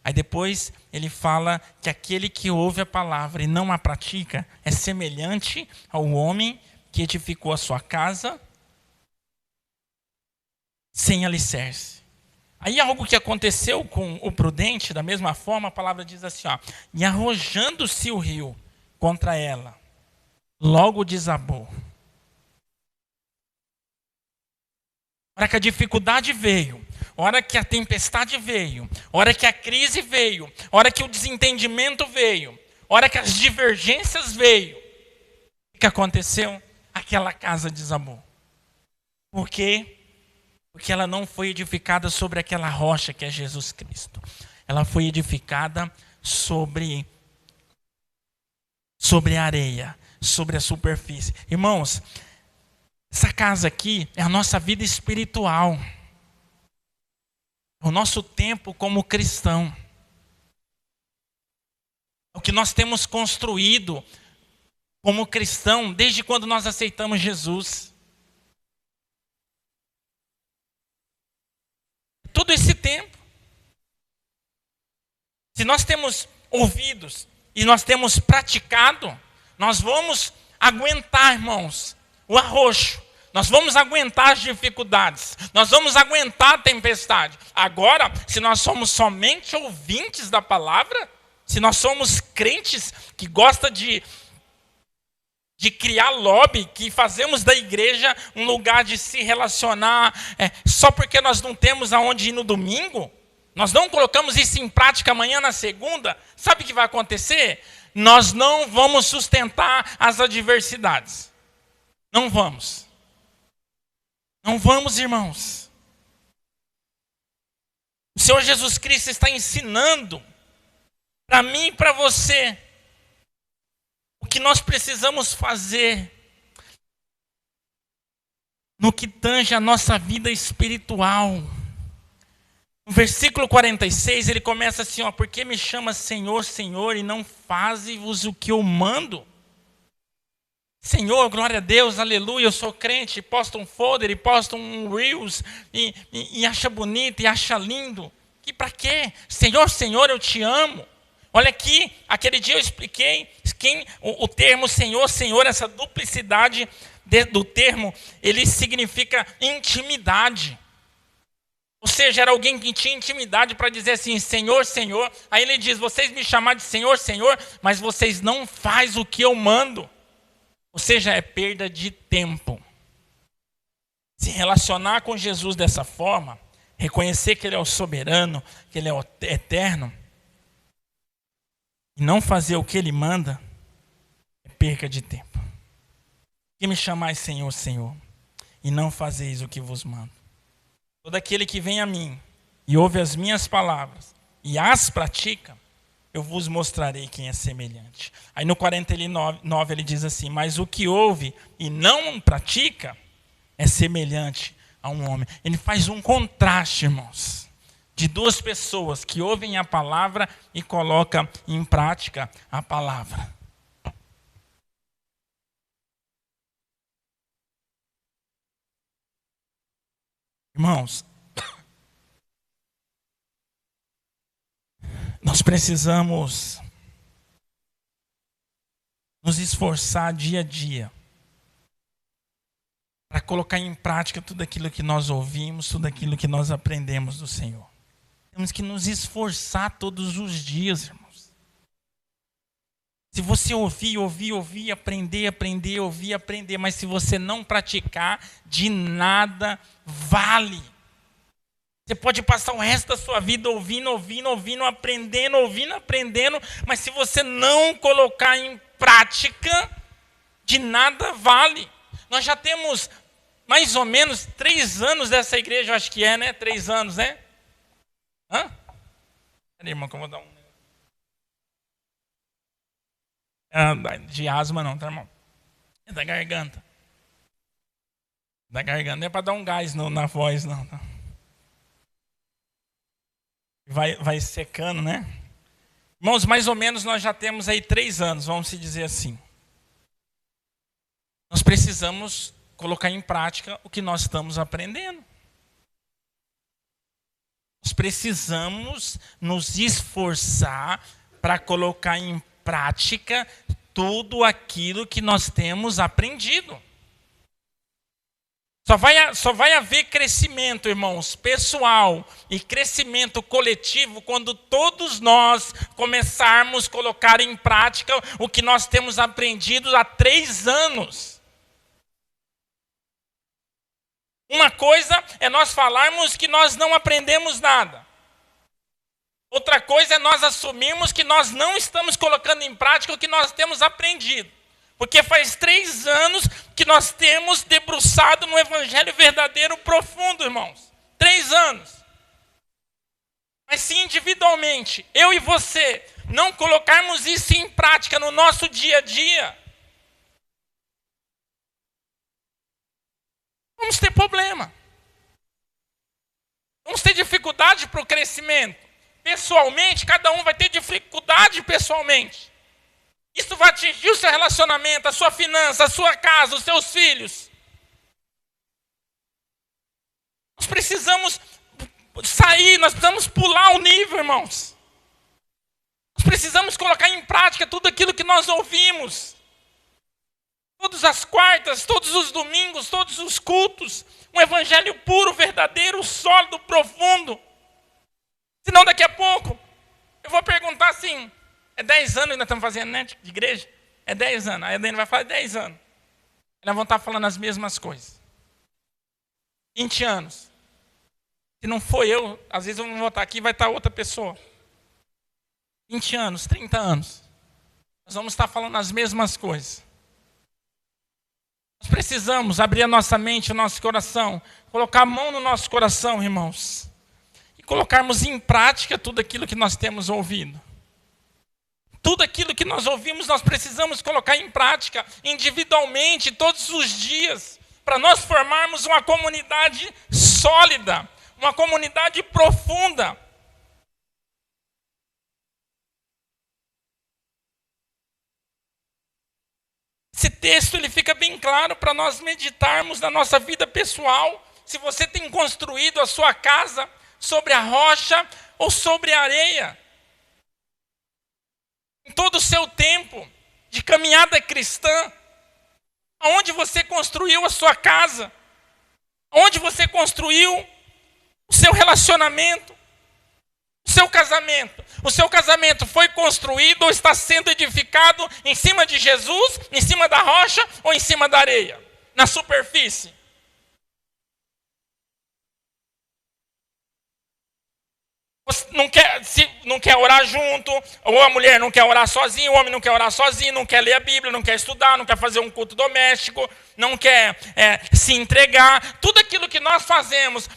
Aí depois ele fala que aquele que ouve a palavra e não a pratica é semelhante ao homem que edificou a sua casa sem alicerce. Aí algo que aconteceu com o prudente, da mesma forma, a palavra diz assim, ó, e arrojando-se o rio contra ela, logo desabou. A hora que a dificuldade veio, a hora que a tempestade veio, a hora que a crise veio, a hora que o desentendimento veio, a hora que as divergências veio, o que aconteceu? Aquela casa desabou. Por quê? Porque ela não foi edificada sobre aquela rocha que é Jesus Cristo. Ela foi edificada sobre a areia, sobre a superfície. Irmãos, essa casa aqui é a nossa vida espiritual. O nosso tempo como cristão. O que nós temos construído como cristão desde quando nós aceitamos Jesus. Todo esse tempo. Se nós temos ouvidos e nós temos praticado, nós vamos aguentar, irmãos, o arroxo. Nós vamos aguentar as dificuldades. Nós vamos aguentar a tempestade. Agora, se nós somos somente ouvintes da palavra, se nós somos crentes que gostam de criar lobby, que fazemos da igreja um lugar de se relacionar, só porque nós não temos aonde ir no domingo, nós não colocamos isso em prática amanhã na segunda, sabe o que vai acontecer? Nós não vamos sustentar as adversidades. Não vamos. Não vamos, irmãos. O Senhor Jesus Cristo está ensinando para mim e para você o que nós precisamos fazer no que tange a nossa vida espiritual. No versículo 46, ele começa assim, ó, porque me chama Senhor, Senhor, e não faze-vos o que eu mando? Senhor, glória a Deus, aleluia, eu sou crente, posto um folder, e posto um Reels, e acha bonito, e acha lindo. E para quê? Senhor, Senhor, eu te amo. Olha aqui, aquele dia eu expliquei o termo Senhor, Senhor, essa duplicidade do termo, ele significa intimidade. Ou seja, era alguém que tinha intimidade para dizer assim, Senhor, Senhor. Aí ele diz, vocês me chamam de Senhor, Senhor, mas vocês não fazem o que eu mando. Ou seja, é perda de tempo. Se relacionar com Jesus dessa forma, reconhecer que Ele é o soberano, que Ele é o eterno, e não fazer o que Ele manda, é perca de tempo. Que me chamais Senhor, Senhor, e não fazeis o que vos mando. Todo aquele que vem a mim e ouve as minhas palavras e as pratica, eu vos mostrarei quem é semelhante. Aí no 49 ele diz assim, mas o que ouve e não pratica é semelhante a um homem. Ele faz um contraste, irmãos, de duas pessoas que ouvem a palavra e colocam em prática a palavra. Irmãos, nós precisamos nos esforçar dia a dia para colocar em prática tudo aquilo que nós ouvimos, tudo aquilo que nós aprendemos do Senhor. Temos que nos esforçar todos os dias, irmãos. Se você ouvir, aprender, ouvir, aprender, mas se você não praticar, de nada vale. Você pode passar o resto da sua vida ouvindo, aprendendo, mas se você não colocar em prática, de nada vale. Nós já temos mais ou menos 3 anos dessa igreja, eu acho que é, né? 3 anos, né? Hã? Peraí, irmão, que eu vou dar um... de asma não, tá, irmão? É da garganta. Da garganta, não é para dar um gás na voz, não, tá? Vai secando, né? Irmãos, mais ou menos nós já temos aí 3 anos, vamos se dizer assim. Nós precisamos colocar em prática o que nós estamos aprendendo. Nós precisamos nos esforçar para colocar em prática tudo aquilo que nós temos aprendido. Só vai haver crescimento, irmãos, pessoal e crescimento coletivo quando todos nós começarmos a colocar em prática o que nós temos aprendido há 3 anos. Uma coisa é nós falarmos que nós não aprendemos nada. Outra coisa é nós assumirmos que nós não estamos colocando em prática o que nós temos aprendido. Porque faz 3 anos que nós temos debruçado no evangelho verdadeiro profundo, irmãos. 3 anos. Mas se individualmente, eu e você, não colocarmos isso em prática no nosso dia a dia, vamos ter problema. Vamos ter dificuldade para o crescimento. Pessoalmente, cada um vai ter dificuldade pessoalmente. Isso vai atingir o seu relacionamento, a sua finança, a sua casa, os seus filhos. Nós precisamos sair, nós precisamos pular o nível, irmãos. Nós precisamos colocar em prática tudo aquilo que nós ouvimos. Todas as quartas, todos os domingos, todos os cultos. Um evangelho puro, verdadeiro, sólido, profundo. Senão daqui a pouco eu vou perguntar assim, é 10 anos que nós estamos fazendo, né, de igreja? É 10 anos. Aí a Dani vai falar 10 anos. Nós vamos estar falando as mesmas coisas. 20 anos. Se não for eu, às vezes eu não vou estar aqui, vai estar outra pessoa. 20 anos, 30 anos. Nós vamos estar falando as mesmas coisas. Nós precisamos abrir a nossa mente, o nosso coração, colocar a mão no nosso coração, irmãos, e colocarmos em prática tudo aquilo que nós temos ouvido. Tudo aquilo que nós ouvimos, nós precisamos colocar em prática, individualmente, todos os dias, para nós formarmos uma comunidade sólida, uma comunidade profunda. Esse texto ele fica bem claro para nós meditarmos na nossa vida pessoal, se você tem construído a sua casa sobre a rocha ou sobre a areia. Em todo o seu tempo de caminhada cristã, aonde você construiu a sua casa, onde você construiu o seu relacionamento, o seu casamento. O seu casamento foi construído ou está sendo edificado em cima de Jesus, em cima da rocha ou em cima da areia, na superfície? Não quer orar junto, ou a mulher não quer orar sozinha, o homem não quer orar sozinho, não quer ler a Bíblia, não quer estudar, não quer fazer um culto doméstico, não quer se entregar. Tudo aquilo que nós fazemos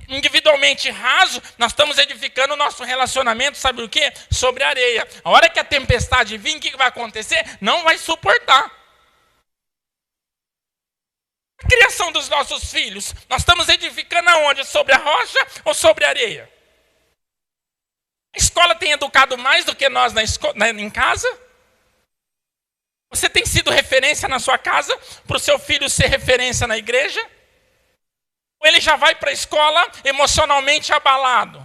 individualmente raso, nós estamos edificando o nosso relacionamento, sabe o quê? Sobre a areia. A hora que a tempestade vir, o que vai acontecer? Não vai suportar. A criação dos nossos filhos, nós estamos edificando aonde? Sobre a rocha ou sobre a areia? A escola tem educado mais do que nós em casa? Você tem sido referência na sua casa para o seu filho ser referência na igreja? Ou ele já vai para a escola emocionalmente abalado?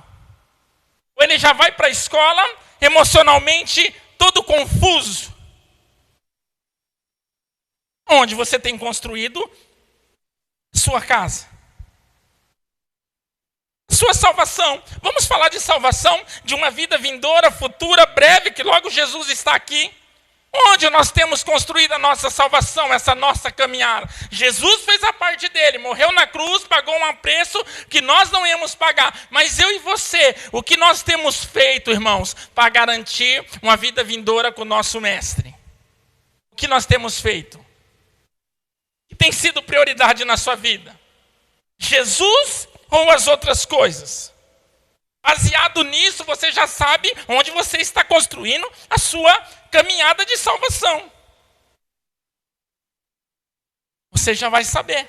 Ou ele já vai para a escola emocionalmente todo confuso? Onde você tem construído sua casa? Sua salvação. Vamos falar de salvação, de uma vida vindoura, futura, breve, que logo Jesus está aqui. Onde nós temos construído a nossa salvação, essa nossa caminhada? Jesus fez a parte dele, morreu na cruz, pagou um preço que nós não íamos pagar. Mas eu e você, o que nós temos feito, irmãos, para garantir uma vida vindoura com o nosso mestre? O que nós temos feito? O que tem sido prioridade na sua vida? Jesus ou as outras coisas? Baseado nisso, você já sabe onde você está construindo a sua caminhada de salvação. Você já vai saber.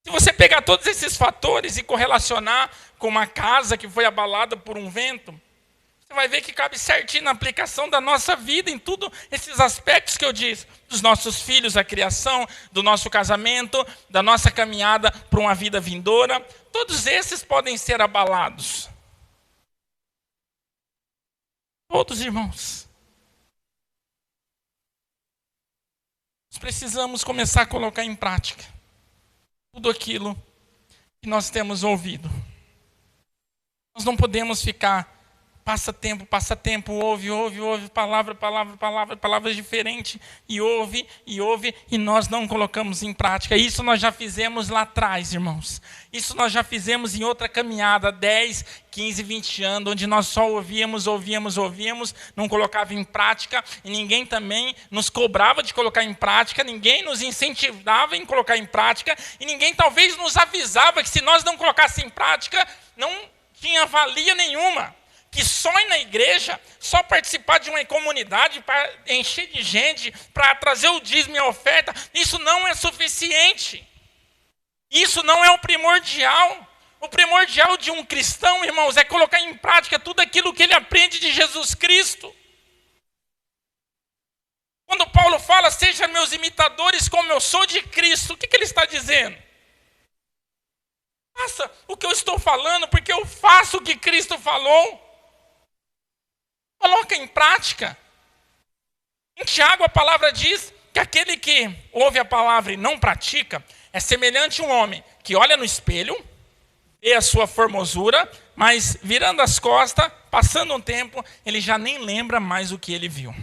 Se você pegar todos esses fatores e correlacionar com uma casa que foi abalada por um vento, você vai ver que cabe certinho na aplicação da nossa vida, em tudo esses aspectos que eu disse. Dos nossos filhos, a criação, do nosso casamento, da nossa caminhada para uma vida vindoura. Todos esses podem ser abalados. Todos, irmãos. Nós precisamos começar a colocar em prática tudo aquilo que nós temos ouvido. Nós não podemos ficar passa tempo, ouve, palavras diferentes, e ouve, e nós não colocamos em prática. Isso nós já fizemos lá atrás, irmãos. Isso nós já fizemos em outra caminhada, 10, 15, 20 anos, onde nós só ouvíamos, não colocava em prática, e ninguém também nos cobrava de colocar em prática, ninguém nos incentivava em colocar em prática, e ninguém talvez nos avisava que se nós não colocássemos em prática, não tinha valia nenhuma. Que só ir na igreja, só participar de uma comunidade para encher de gente, para trazer o dízimo e a oferta, isso não é suficiente. Isso não é o primordial. O primordial de um cristão, irmãos, é colocar em prática tudo aquilo que ele aprende de Jesus Cristo. Quando Paulo fala, sejam meus imitadores como eu sou de Cristo, o que ele está dizendo? Faça o que eu estou falando, porque eu faço o que Cristo falou. Coloca em prática. Em Tiago a palavra diz que aquele que ouve a palavra e não pratica é semelhante a um homem que olha no espelho, vê a sua formosura, mas virando as costas, passando um tempo, ele já nem lembra mais o que ele viu.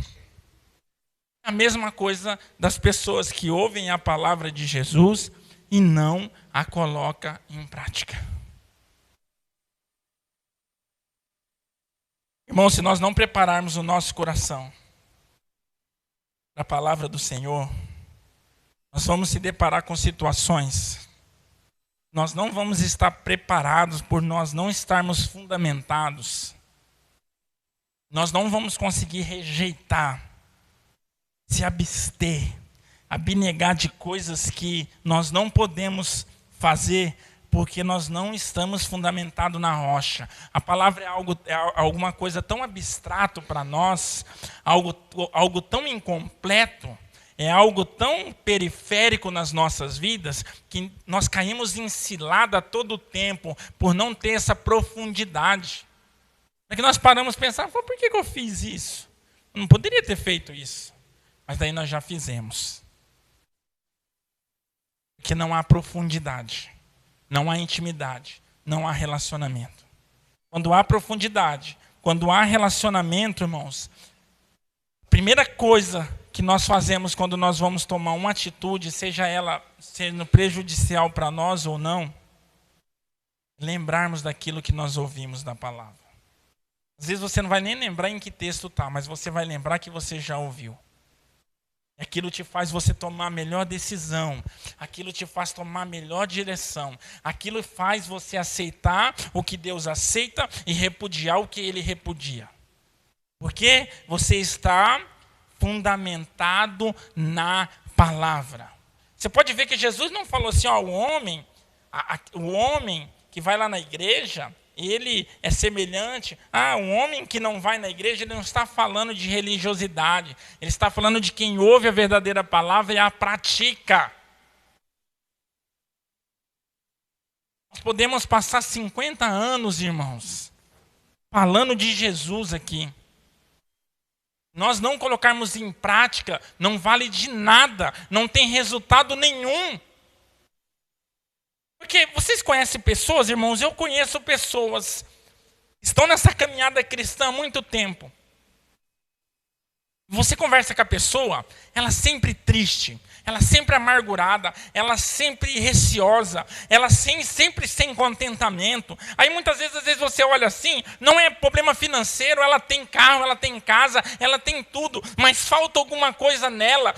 A mesma coisa das pessoas que ouvem a palavra de Jesus e não a colocam em prática. Irmão, se nós não prepararmos o nosso coração para a palavra do Senhor, nós vamos se deparar com situações. Nós não vamos estar preparados por nós não estarmos fundamentados. Nós não vamos conseguir rejeitar, se abster, abnegar de coisas que nós não podemos fazer porque nós não estamos fundamentados na rocha. A palavra é alguma coisa tão abstrato para nós, algo tão incompleto, é algo tão periférico nas nossas vidas, que nós caímos em cilada todo o tempo por não ter essa profundidade. É que nós paramos a pensar, por que eu fiz isso? Eu não poderia ter feito isso. Mas daí nós já fizemos. Porque não há profundidade. Não há intimidade, não há relacionamento. Quando há profundidade, quando há relacionamento, irmãos, a primeira coisa que nós fazemos quando nós vamos tomar uma atitude, seja ela sendo prejudicial para nós ou não, lembrarmos daquilo que nós ouvimos da palavra. Às vezes você não vai nem lembrar em que texto está, mas você vai lembrar que você já ouviu. Aquilo te faz você tomar a melhor decisão. Aquilo te faz tomar a melhor direção. Aquilo faz você aceitar o que Deus aceita e repudiar o que Ele repudia. Porque você está fundamentado na palavra. Você pode ver que Jesus não falou assim, o homem que vai lá na igreja, ele é semelhante. Um homem que não vai na igreja, ele não está falando de religiosidade. Ele está falando de quem ouve a verdadeira palavra e a pratica. Nós podemos passar 50 anos, irmãos, falando de Jesus aqui. Nós não colocarmos em prática, não vale de nada, não tem resultado nenhum. Porque vocês conhecem pessoas, irmãos, eu conheço pessoas que estão nessa caminhada cristã há muito tempo. Você conversa com a pessoa, ela sempre triste, ela sempre amargurada, ela sempre receosa, ela sempre sem contentamento. Aí muitas vezes, às vezes você olha assim, não é problema financeiro, ela tem carro, ela tem casa, ela tem tudo, mas falta alguma coisa nela,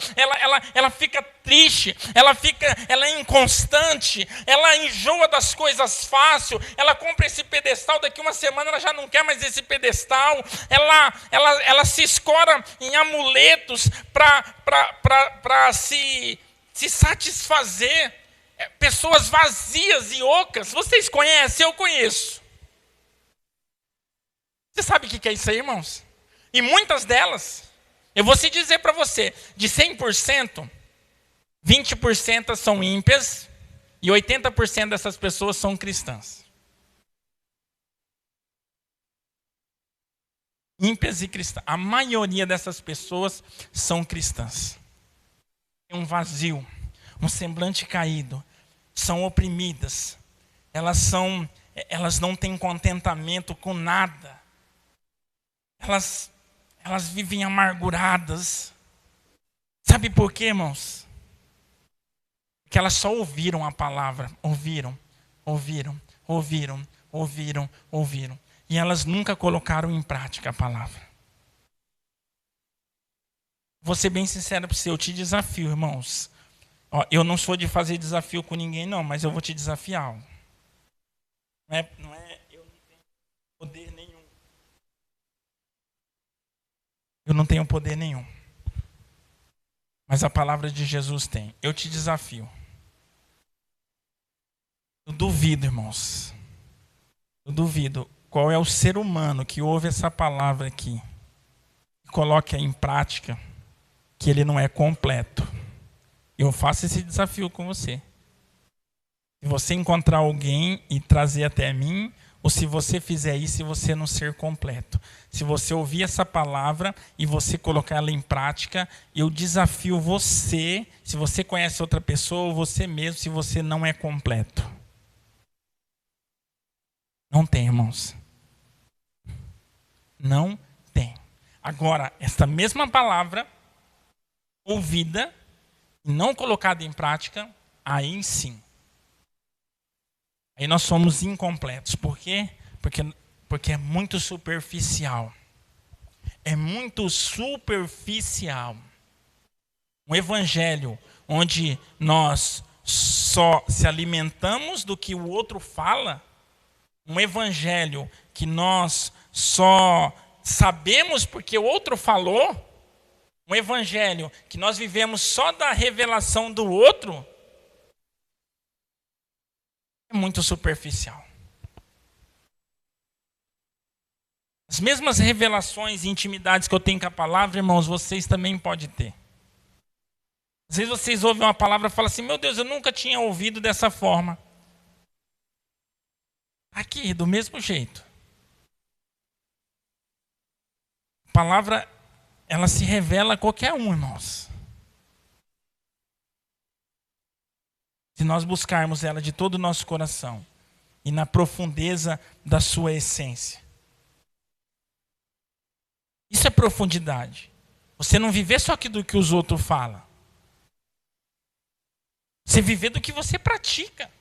ela fica triste, ela é inconstante, ela enjoa das coisas fácil, ela compra esse pedestal, daqui uma semana ela já não quer mais esse pedestal, ela se escora em amuletos para se satisfazer. Pessoas vazias e ocas. Vocês conhecem? Eu conheço. Você sabe o que é isso aí, irmãos? E muitas delas, eu vou se dizer para você, de 100%, 20% são ímpias e 80% dessas pessoas são cristãs. Ímpias e cristãs. A maioria dessas pessoas são cristãs. têm um vazio, um semblante caído, são oprimidas, elas não têm contentamento com nada, elas vivem amarguradas. Sabe por quê, irmãos? Porque elas só ouviram a palavra, ouviram. E elas nunca colocaram em prática a palavra. Vou ser bem sincero para você, eu te desafio, irmãos. Ó, eu não sou de fazer desafio com ninguém, não, mas eu vou te desafiar. Eu não tenho poder nenhum. Eu não tenho poder nenhum. Mas a palavra de Jesus tem. Eu te desafio. Eu duvido, irmãos. Eu duvido. Qual é o ser humano que ouve essa palavra aqui e coloca em prática que ele não é completo? Eu faço esse desafio com você. Se você encontrar alguém e trazer até mim, ou se você fizer isso e você não ser completo. Se você ouvir essa palavra e você colocar ela em prática, eu desafio você, se você conhece outra pessoa, ou você mesmo, se você não é completo. Não tem, irmãos. Não tem. Agora, esta mesma palavra, ouvida e não colocada em prática, aí sim. Aí nós somos incompletos. Por quê? Porque é muito superficial. É muito superficial. Um evangelho onde nós só se alimentamos do que o outro fala, um evangelho que nós só sabemos porque o outro falou, um evangelho que nós vivemos só da revelação do outro, é muito superficial. As mesmas revelações e intimidades que eu tenho com a palavra, irmãos, vocês também podem ter. Às vezes vocês ouvem uma palavra e falam assim, meu Deus, eu nunca tinha ouvido dessa forma. Aqui, do mesmo jeito. A palavra, ela se revela a qualquer um, irmãos. Se nós buscarmos ela de todo o nosso coração e na profundeza da sua essência. Isso é profundidade. Você não viver só do que os outros falam. Você viver do que você pratica.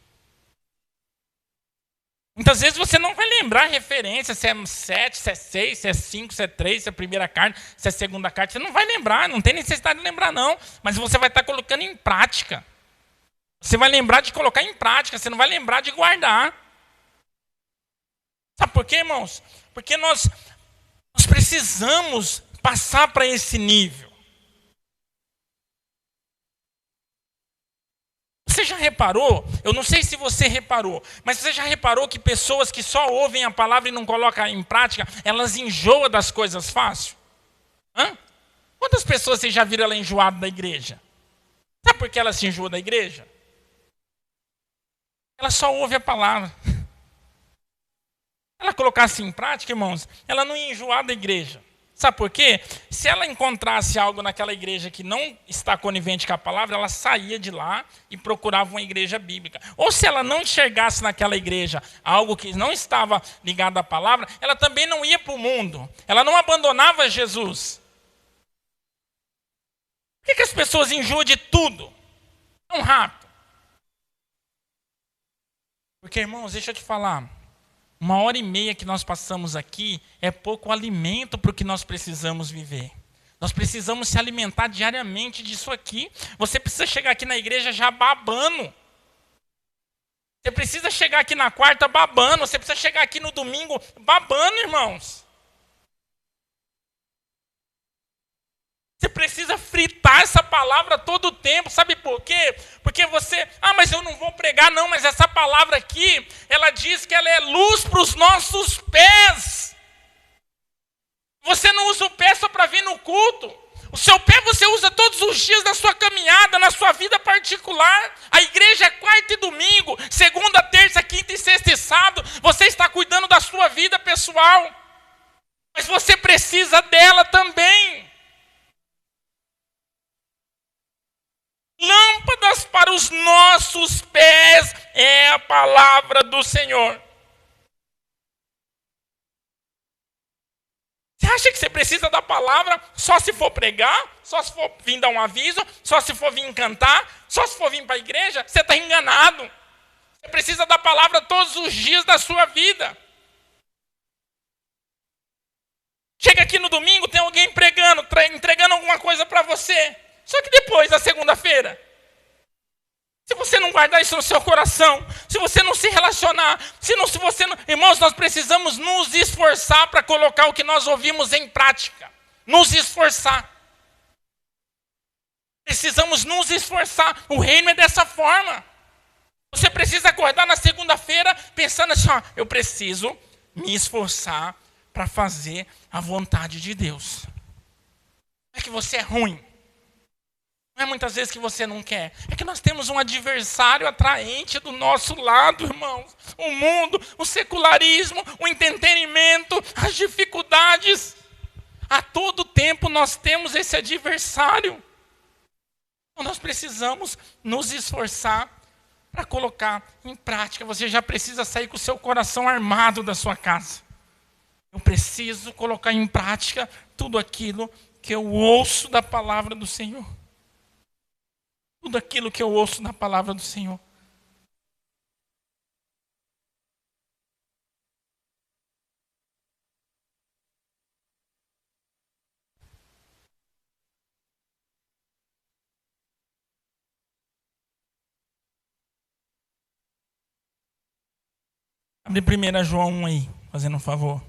Muitas vezes você não vai lembrar a referência, se é 7, se é 6, se é 5, se é 3, se é a primeira carta, se é a segunda carta. Você não vai lembrar, não tem necessidade de lembrar não. Mas você vai estar colocando em prática. Você vai lembrar de colocar em prática, você não vai lembrar de guardar. Sabe por quê, irmãos? Porque nós precisamos passar para esse nível. Você já reparou? Eu não sei se você reparou, mas você já reparou que pessoas que só ouvem a palavra e não colocam em prática, elas enjoam das coisas fácil? Quantas pessoas vocês já viram ela enjoada da igreja? Sabe por que ela se enjoa da igreja? Ela só ouve a palavra. Se ela colocasse em prática, irmãos, ela não ia enjoar da igreja. Sabe por quê? Se ela encontrasse algo naquela igreja que não está conivente com a palavra, ela saía de lá e procurava uma igreja bíblica. Ou se ela não enxergasse naquela igreja algo que não estava ligado à palavra, ela também não ia para o mundo. Ela não abandonava Jesus. Por que as pessoas enjoam de tudo tão rápido? Porque, irmãos, deixa eu te falar. 1h30 que nós passamos aqui é pouco alimento para o que nós precisamos viver. Nós precisamos se alimentar diariamente disso aqui. Você precisa chegar aqui na igreja já babando. Você precisa chegar aqui na quarta babando. Você precisa chegar aqui no domingo babando, irmãos. Você precisa fritar essa palavra todo o tempo. Sabe por quê? Porque você... mas eu não vou pregar não, mas essa palavra aqui, ela diz que ela é luz para os nossos pés. Você não usa o pé só para vir no culto. O seu pé você usa todos os dias na sua caminhada, na sua vida particular. A igreja é quarta e domingo, segunda, terça, quinta e sexta e sábado. Você está cuidando da sua vida pessoal. Mas você precisa dela também. Lâmpadas para os nossos pés é a palavra do Senhor. Você acha que você precisa da palavra só se for pregar? Só se for vir dar um aviso? Só se for vir cantar? Só se for vir para a igreja? Você está enganado. Você precisa da palavra todos os dias da sua vida. Chega aqui no domingo, tem alguém pregando, entregando alguma coisa para você. Só que depois, na segunda-feira, se você não guardar isso no seu coração, se você não se relacionar, se você não... Irmãos, nós precisamos nos esforçar para colocar o que nós ouvimos em prática. Nos esforçar. Precisamos nos esforçar. O reino é dessa forma. Você precisa acordar na segunda-feira pensando assim, ó, eu preciso me esforçar para fazer a vontade de Deus. Não é que você é ruim. Não é muitas vezes que você não quer. É que nós temos um adversário atraente do nosso lado, irmãos. O mundo, o secularismo, o entretenimento, as dificuldades. A todo tempo nós temos esse adversário. Então nós precisamos nos esforçar para colocar em prática. Você já precisa sair com o seu coração armado da sua casa. Eu preciso colocar em prática tudo aquilo que eu ouço da palavra do Senhor. Tudo aquilo que eu ouço na palavra do Senhor. Abre 1 João 1 aí, fazendo um favor.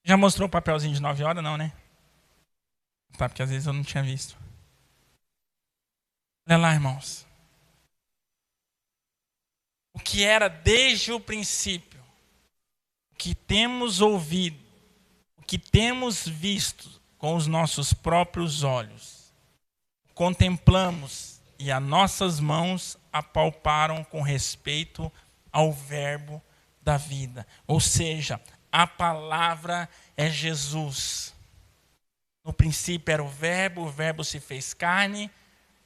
Já mostrou o papelzinho de 9 horas? Não, né? Tá, porque às vezes eu não tinha visto. Olha lá, irmãos. O que era desde o princípio, o que temos ouvido, o que temos visto com os nossos próprios olhos, contemplamos e as nossas mãos apalparam com respeito ao verbo da vida. Ou seja, a palavra é Jesus. No princípio era o verbo se fez carne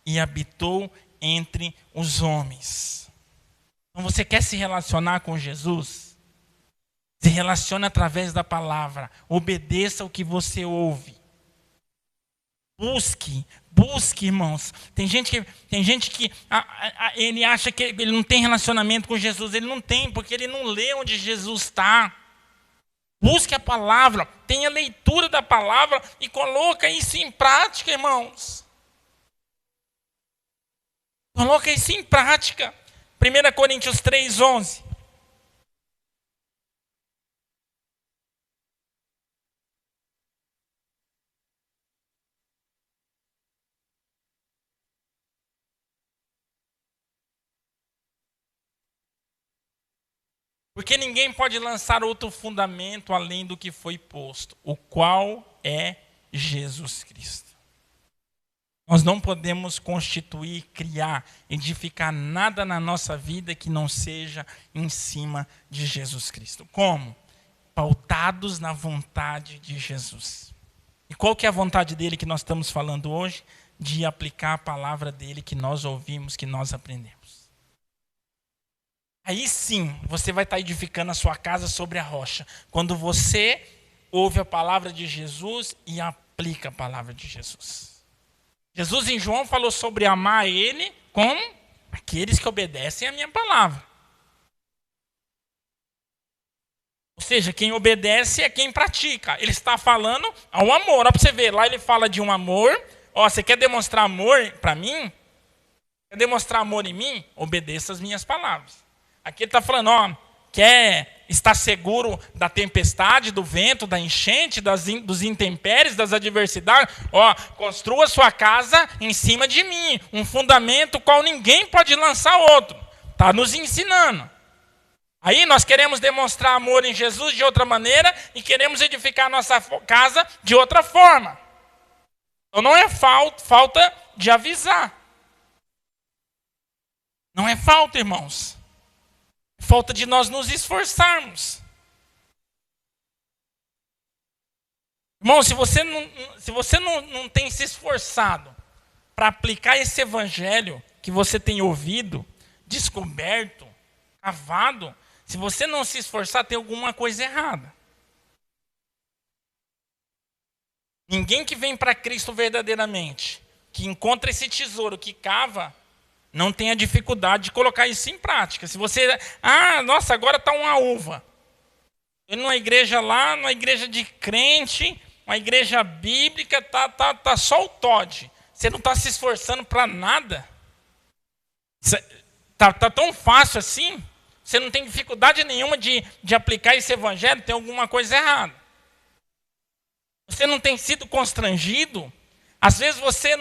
e habitou entre os homens. Então você quer se relacionar com Jesus? Se relacione através da palavra. Obedeça o que você ouve. Busque, irmãos. Tem gente que ele acha que ele não tem relacionamento com Jesus. Ele não tem, porque ele não lê onde Jesus está. Busque a palavra, tenha leitura da palavra e coloca isso em prática, irmãos. Coloca isso em prática. 1 Coríntios 3:11. Porque ninguém pode lançar outro fundamento além do que foi posto, o qual é Jesus Cristo. Nós não podemos constituir, criar, edificar nada na nossa vida que não seja em cima de Jesus Cristo. Como? Pautados na vontade de Jesus. E qual que é a vontade dele que nós estamos falando hoje? De aplicar a palavra dele que nós ouvimos, que nós aprendemos. Aí sim, você vai estar edificando a sua casa sobre a rocha. Quando você ouve a palavra de Jesus e aplica a palavra de Jesus. Jesus em João falou sobre amar ele com aqueles que obedecem a minha palavra. Ou seja, quem obedece é quem pratica. Ele está falando ao amor. Olha para você ver, lá ele fala de um amor. Ó, você quer demonstrar amor para mim? Quer demonstrar amor em mim? Obedeça as minhas palavras. Aqui ele está falando, ó, quer estar seguro da tempestade, do vento, da enchente, dos intempéries, das adversidades? Ó, construa sua casa em cima de mim, um fundamento qual ninguém pode lançar outro. Está nos ensinando. Aí nós queremos demonstrar amor em Jesus de outra maneira e queremos edificar nossa casa de outra forma. Então não é falta de avisar. Não é falta, irmãos. Falta de nós nos esforçarmos. Irmão, se você não tem se esforçado para aplicar esse evangelho que você tem ouvido, descoberto, cavado, se você não se esforçar, tem alguma coisa errada. Ninguém que vem para Cristo verdadeiramente, que encontra esse tesouro, que cava, não tem a dificuldade de colocar isso em prática. Se você, nossa, agora está uma uva. Eu numa igreja lá, numa igreja de crente, uma igreja bíblica, tá só o Todd. Você não está se esforçando para nada. Tá tão fácil assim. Você não tem dificuldade nenhuma de aplicar esse evangelho, tem alguma coisa errada. Você não tem sido constrangido. Às vezes você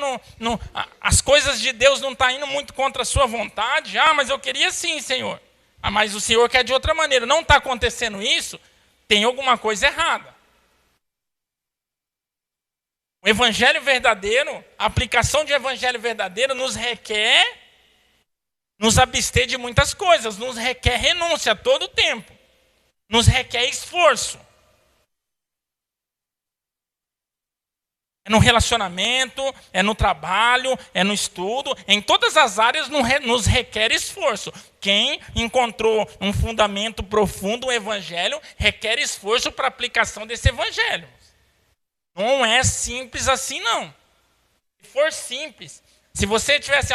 as coisas de Deus não estão indo muito contra a sua vontade. Mas eu queria sim, Senhor. Mas o Senhor quer de outra maneira. Não está acontecendo isso, tem alguma coisa errada. O evangelho verdadeiro, a aplicação de evangelho verdadeiro nos requer nos abster de muitas coisas, nos requer renúncia a todo tempo, nos requer esforço. É no relacionamento, é no trabalho, é no estudo, em todas as áreas nos requer esforço. Quem encontrou um fundamento profundo no evangelho requer esforço para a aplicação desse evangelho. Não é simples assim, não. Se for simples, se você tivesse,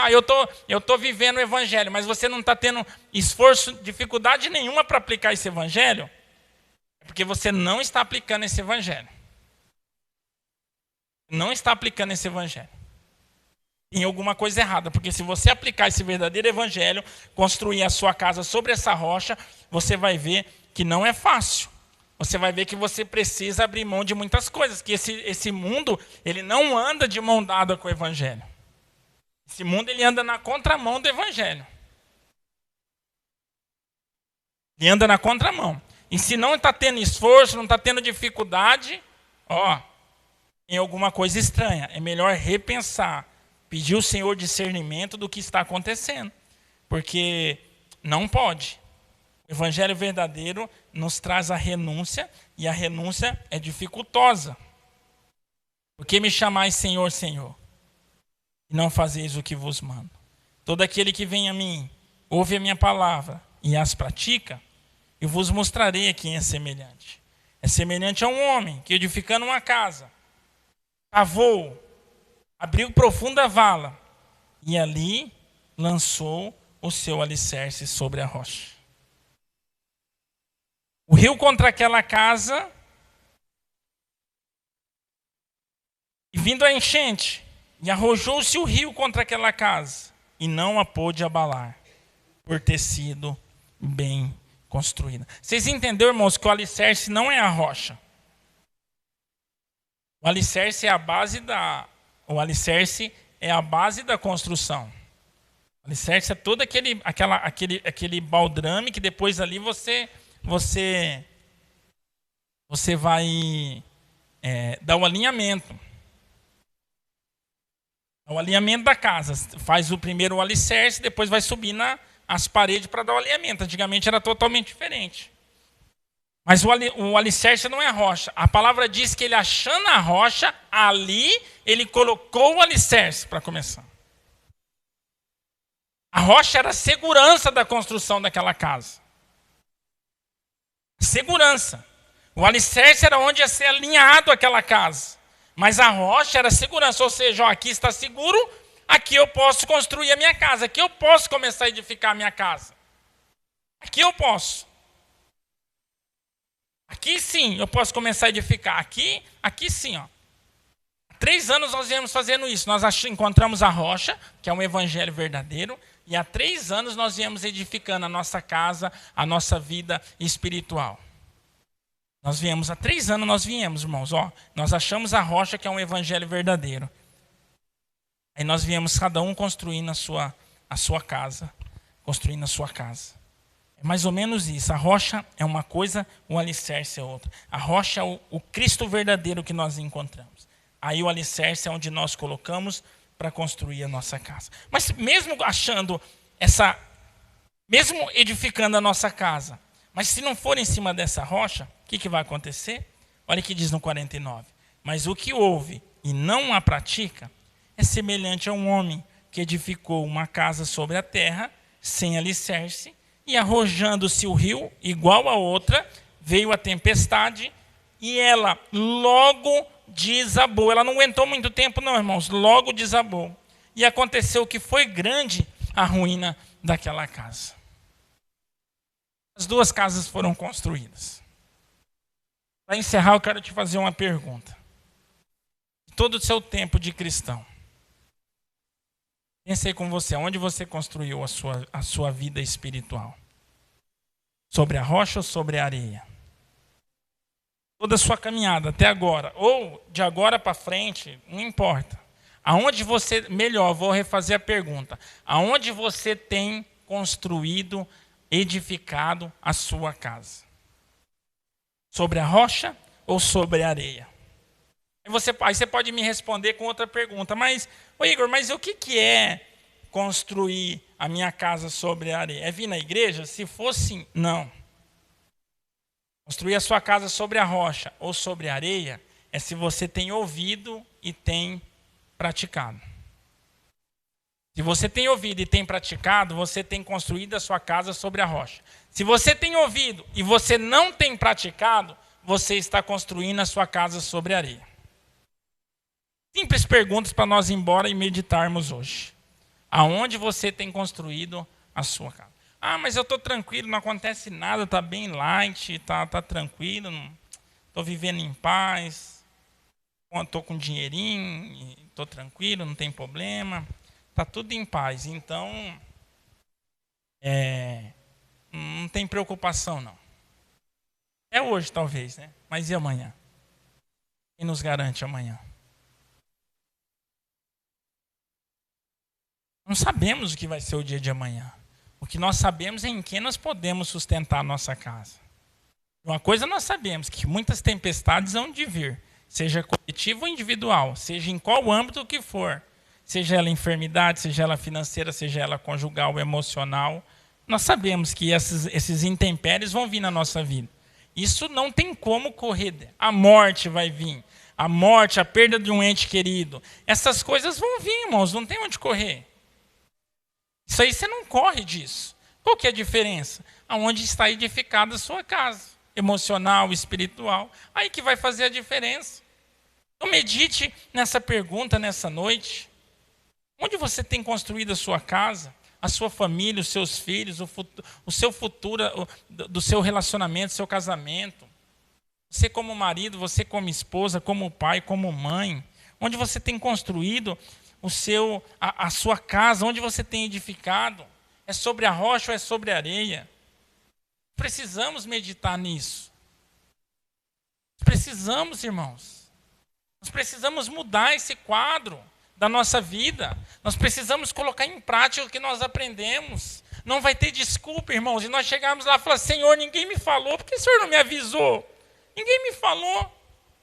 eu tô vivendo o evangelho, mas você não está tendo esforço, dificuldade nenhuma para aplicar esse evangelho, é porque você não está aplicando esse evangelho. Não está aplicando esse evangelho. Tem alguma coisa errada, porque se você aplicar esse verdadeiro evangelho, construir a sua casa sobre essa rocha, você vai ver que não é fácil. Você vai ver que você precisa abrir mão de muitas coisas, que esse mundo, ele não anda de mão dada com o evangelho. Esse mundo, ele anda na contramão do evangelho. Ele anda na contramão. E se não está tendo esforço, não está tendo dificuldade, tem alguma coisa estranha. É melhor repensar, pedir ao Senhor discernimento do que está acontecendo. Porque não pode. O evangelho verdadeiro nos traz a renúncia, e a renúncia é dificultosa. Por que me chamais Senhor, Senhor, e não fazeis o que vos mando? Todo aquele que vem a mim, ouve a minha palavra e as pratica, eu vos mostrarei a quem é semelhante. É semelhante a um homem que, edificando uma casa, cavou, abriu profunda vala, e ali lançou o seu alicerce sobre a rocha. O rio contra aquela casa, e vindo a enchente, e arrojou-se o rio contra aquela casa, e não a pôde abalar, por ter sido bem construída. Vocês entenderam, irmãos, que o alicerce não é a rocha. O alicerce é a base da construção. O alicerce é todo aquele baldrame que depois ali você vai dar o alinhamento. O alinhamento da casa. Faz o primeiro o alicerce, depois vai subir as paredes para dar o alinhamento. Antigamente era totalmente diferente. Mas o alicerce não é a rocha. A palavra diz que ele, achando a rocha, ali ele colocou o alicerce para começar. A rocha era a segurança da construção daquela casa. Segurança. O alicerce era onde ia ser alinhado aquela casa. Mas a rocha era segurança. Ou seja, aqui está seguro, aqui eu posso construir a minha casa. Aqui eu posso começar a edificar a minha casa. Aqui eu posso. Aqui sim eu posso começar a edificar. Aqui sim. Há 3 anos nós viemos fazendo isso. Nós encontramos a rocha, que é um evangelho verdadeiro. E há 3 anos nós viemos edificando a nossa casa, a nossa vida espiritual. Nós viemos, há 3 anos nós viemos, irmãos. Nós achamos a rocha, que é um evangelho verdadeiro. Aí nós viemos cada um construindo a sua casa. Construindo a sua casa. É mais ou menos isso. A rocha é uma coisa, o alicerce é outra. A rocha é o Cristo verdadeiro que nós encontramos. Aí o alicerce é onde nós colocamos para construir a nossa casa. Mas mesmo achando Mesmo edificando a nossa casa, mas se não for em cima dessa rocha, o que vai acontecer? Olha o que diz no 49. Mas o que ouve e não a pratica é semelhante a um homem que edificou uma casa sobre a terra, sem alicerce, e arrojando-se o rio, igual a outra, veio a tempestade, e ela logo desabou. Ela não aguentou muito tempo não, irmãos, logo desabou. E aconteceu que foi grande a ruína daquela casa. As duas casas foram construídas. Para encerrar, eu quero te fazer uma pergunta. Todo o seu tempo de cristão, pensei com você, onde você construiu a sua vida espiritual? Sobre a rocha ou sobre a areia? Toda a sua caminhada até agora, ou de agora para frente, não importa. Aonde você, melhor, vou refazer a pergunta. Aonde você tem construído, edificado a sua casa? Sobre a rocha ou sobre a areia? Aí você pode me responder com outra pergunta. Mas, Igor, mas o que é construir a minha casa sobre a areia? É vir na igreja? Se fosse, não. Construir a sua casa sobre a rocha ou sobre a areia é se você tem ouvido e tem praticado. Se você tem ouvido e tem praticado, você tem construído a sua casa sobre a rocha. Se você tem ouvido e você não tem praticado, você está construindo a sua casa sobre a areia. Simples perguntas para nós ir embora e meditarmos hoje. Aonde você tem construído a sua casa? Ah, mas eu estou tranquilo, não acontece nada, está bem light, está tranquilo, estou vivendo em paz, estou com dinheirinho, estou tranquilo, não tem problema, está tudo em paz. Então, não tem preocupação não. É hoje talvez, né? Mas e amanhã? Quem nos garante amanhã? Não sabemos o que vai ser o dia de amanhã. O que nós sabemos é em quem nós podemos sustentar a nossa casa. Uma coisa nós sabemos, que muitas tempestades hão de vir, seja coletivo ou individual, seja em qual âmbito que for, seja ela enfermidade, seja ela financeira, seja ela conjugal ou emocional, nós sabemos que esses intempéries vão vir na nossa vida. Isso não tem como correr. A morte vai vir. A morte, a perda de um ente querido. Essas coisas vão vir, irmãos, não tem onde correr. Isso aí você não corre disso. Qual que é a diferença? Aonde está edificada a sua casa, emocional, espiritual. Aí que vai fazer a diferença. Então medite nessa pergunta nessa noite. Onde você tem construído a sua casa, a sua família, os seus filhos, o seu futuro, do seu relacionamento, seu casamento? Você como marido, você como esposa, como pai, como mãe. Onde você tem construído a sua casa, onde você tem edificado? É sobre a rocha ou é sobre a areia? Precisamos meditar nisso. Precisamos, irmãos. Nós precisamos mudar esse quadro da nossa vida. Nós precisamos colocar em prática o que nós aprendemos. Não vai ter desculpa, irmãos. E nós chegarmos lá e falar: Senhor, ninguém me falou. Por que o Senhor não me avisou? Ninguém me falou.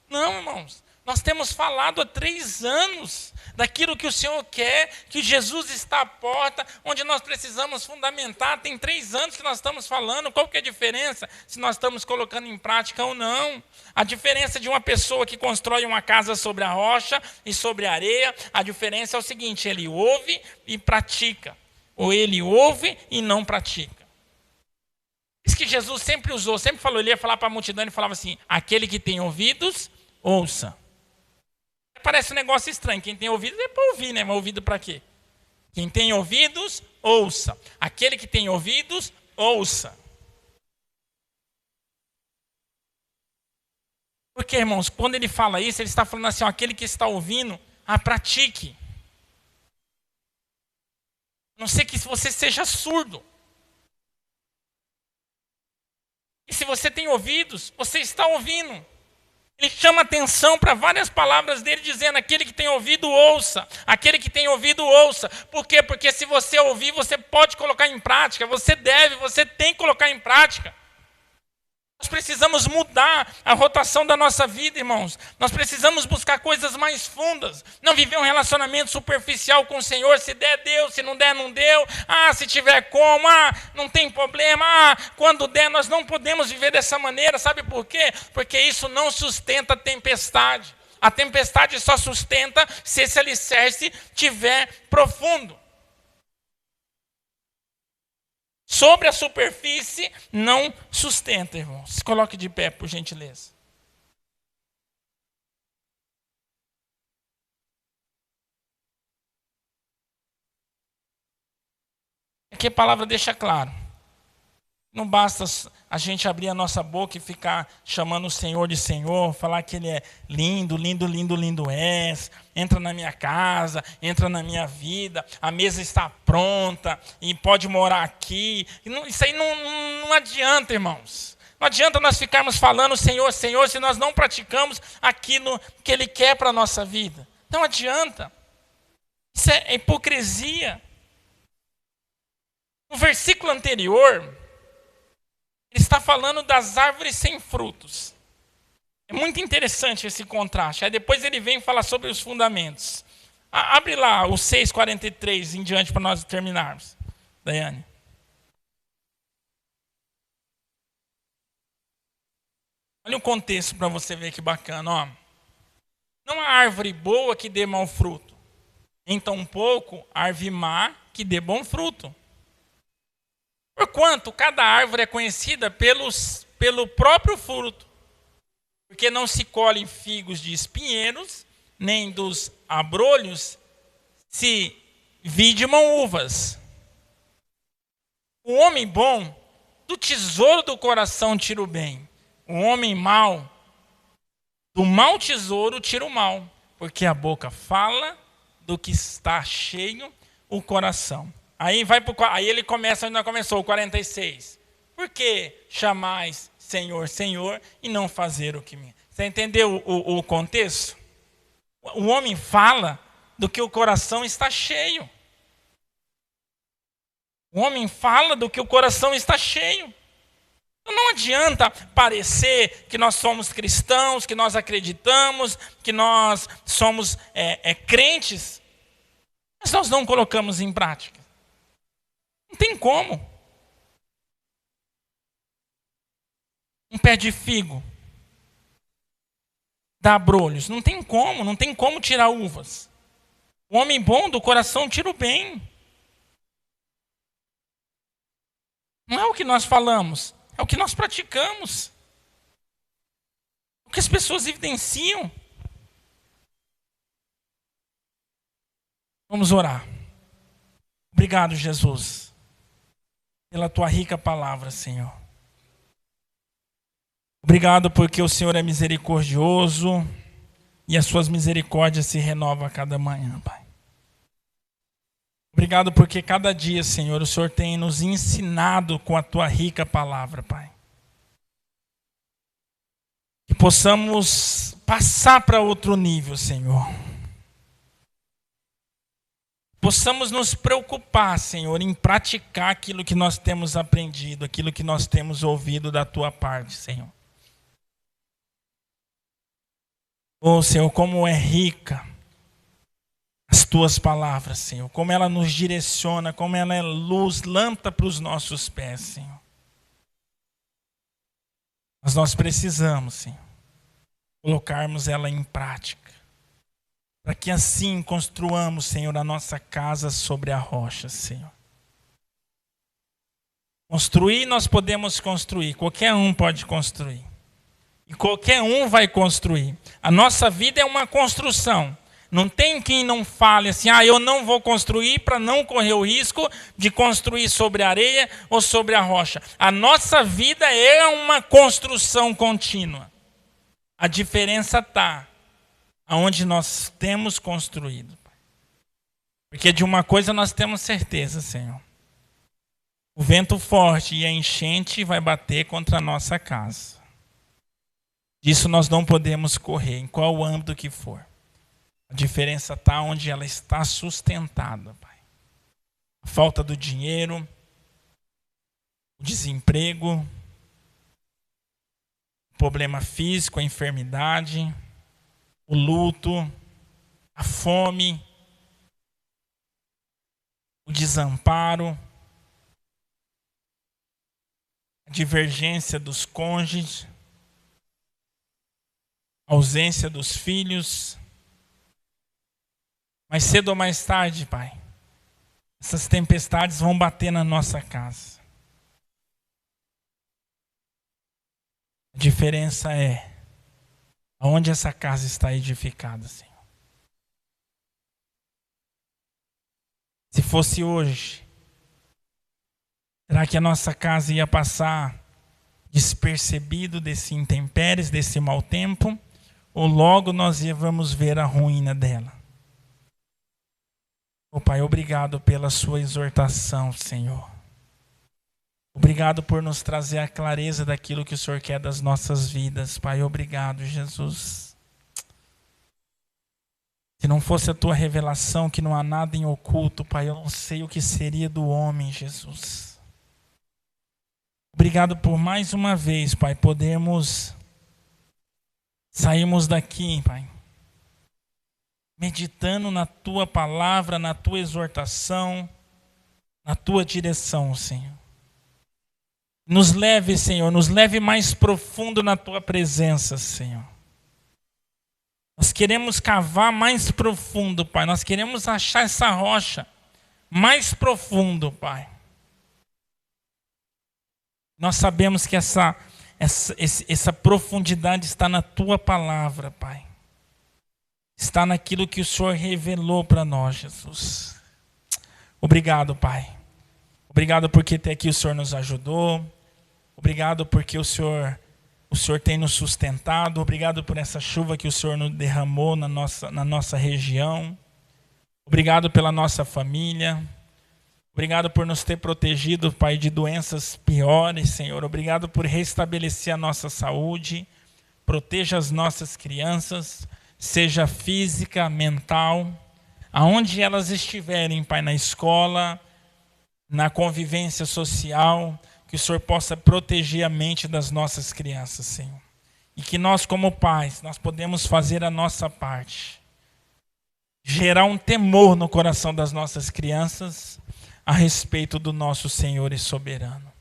Não, irmãos. Nós temos falado há 3 anos daquilo que o Senhor quer, que Jesus está à porta, onde nós precisamos fundamentar. Tem 3 anos que nós estamos falando. Qual que é a diferença se nós estamos colocando em prática ou não? A diferença de uma pessoa que constrói uma casa sobre a rocha e sobre a areia, a diferença é o seguinte: ele ouve e pratica, ou ele ouve e não pratica. Isso que Jesus sempre usou, sempre falou. Ele ia falar para a multidão e falava assim: aquele que tem ouvidos, ouça. Parece um negócio estranho. Quem tem ouvido é para ouvir, né? Mas ouvido para quê? Quem tem ouvidos, ouça. Aquele que tem ouvidos, ouça. Porque, irmãos, quando ele fala isso, ele está falando assim: ó, aquele que está ouvindo, pratique. A não ser que você seja surdo. E se você tem ouvidos, você está ouvindo. Ele chama atenção para várias palavras dele, dizendo: aquele que tem ouvido, ouça. Aquele que tem ouvido, ouça. Por quê? Porque se você ouvir, você pode colocar em prática. Você tem que colocar em prática. Nós precisamos mudar a rotação da nossa vida, irmãos. Nós precisamos buscar coisas mais fundas. Não viver um relacionamento superficial com o Senhor. Se der, deu. Se não der, não deu. Se tiver como. Não tem problema. Quando der, nós não podemos viver dessa maneira. Sabe por quê? Porque isso não sustenta a tempestade. A tempestade só sustenta se esse alicerce estiver profundo. Sobre a superfície não sustenta, irmãos. Se coloque de pé, por gentileza. Aqui a palavra deixa claro. Não basta a gente abrir a nossa boca e ficar chamando o Senhor de Senhor, falar que Ele é lindo, lindo, lindo, lindo és. Entra na minha casa, entra na minha vida, a mesa está pronta e pode morar aqui. Isso aí não adianta, irmãos. Não adianta nós ficarmos falando Senhor, Senhor, se nós não praticamos aquilo que Ele quer para a nossa vida. Não adianta. Isso é hipocrisia. No versículo anterior, ele está falando das árvores sem frutos. É muito interessante esse contraste. Aí depois ele vem falar sobre os fundamentos. Abre lá o 6:43 em diante para nós terminarmos. Daiane. Olha o contexto para você ver que bacana. Ó. Não há árvore boa que dê mau fruto. Nem tampouco árvore má que dê bom fruto. Porquanto cada árvore é conhecida pelo próprio fruto. Porque não se colhem figos de espinheiros, nem dos abrolhos se vidimam uvas. O homem bom, do tesouro do coração tira o bem. O homem mau, do mau tesouro tira o mal. Porque a boca fala do que está cheio o coração. Aí ele começa onde nós começou, o 46. Por que chamais Senhor, Senhor, e não fazer o que me... Você entendeu o contexto? O homem fala do que o coração está cheio. O homem fala do que o coração está cheio. Não adianta parecer que nós somos cristãos, que nós acreditamos, que nós somos crentes, mas nós não colocamos em prática. Não tem como. Um pé de figo dá abrolhos. Não tem como tirar uvas. O homem bom do coração tira o bem. Não é o que nós falamos, é o que nós praticamos. O que as pessoas evidenciam. Vamos orar. Obrigado, Jesus, pela tua rica palavra, Senhor. Obrigado porque o Senhor é misericordioso e as suas misericórdias se renovam a cada manhã, Pai. Obrigado porque cada dia, Senhor, o Senhor tem nos ensinado com a tua rica palavra, Pai. Que possamos passar para outro nível, Senhor. Possamos nos preocupar, Senhor, em praticar aquilo que nós temos aprendido, aquilo que nós temos ouvido da tua parte, Senhor. Senhor, como é rica as tuas palavras, Senhor. Como ela nos direciona, como ela é luz, lâmpada para os nossos pés, Senhor. Mas nós precisamos, Senhor, colocarmos ela em prática. Para que assim construamos, Senhor, a nossa casa sobre a rocha, Senhor. Construir, nós podemos construir. Qualquer um pode construir. E qualquer um vai construir. A nossa vida é uma construção. Não tem quem não fale assim, eu não vou construir para não correr o risco de construir sobre a areia ou sobre a rocha. A nossa vida é uma construção contínua. A diferença está aonde nós temos construído. Porque de uma coisa nós temos certeza, Senhor. O vento forte e a enchente vai bater contra a nossa casa. Disso nós não podemos correr, em qual âmbito que for. A diferença está onde ela está sustentada, Pai. A falta do dinheiro, o desemprego, problema físico, a enfermidade, o luto, a fome, o desamparo, a divergência dos cônjuges, a ausência dos filhos. Mais cedo ou mais tarde, Pai, essas tempestades vão bater na nossa casa. A diferença é aonde essa casa está edificada, Senhor. Se fosse hoje, será que a nossa casa ia passar despercebido desse intempéries, desse mau tempo? Ou logo nós íamos ver a ruína dela? Ô Pai, obrigado pela sua exortação, Senhor. Obrigado por nos trazer a clareza daquilo que o Senhor quer das nossas vidas. Pai, obrigado, Jesus. Se não fosse a tua revelação, que não há nada em oculto, Pai, eu não sei o que seria do homem, Jesus. Obrigado por mais uma vez, Pai, sairmos daqui, Pai, meditando na tua palavra, na tua exortação, na tua direção, Senhor. Nos leve, Senhor, nos leve mais profundo na tua presença, Senhor. Nós queremos cavar mais profundo, Pai. Nós queremos achar essa rocha mais profundo, Pai. Nós sabemos que essa profundidade está na tua palavra, Pai. Está naquilo que o Senhor revelou para nós, Jesus. Obrigado, Pai. Obrigado porque até aqui o Senhor nos ajudou. Obrigado porque o Senhor tem nos sustentado. Obrigado por essa chuva que o Senhor nos derramou na nossa região. Obrigado pela nossa família. Obrigado por nos ter protegido, Pai, de doenças piores, Senhor. Obrigado por restabelecer a nossa saúde. Proteja as nossas crianças, seja física, mental, aonde elas estiverem, Pai, na escola, na convivência social, que o Senhor possa proteger a mente das nossas crianças, Senhor. E que nós, como pais, nós podemos fazer a nossa parte. Gerar um temor no coração das nossas crianças a respeito do nosso Senhor e soberano.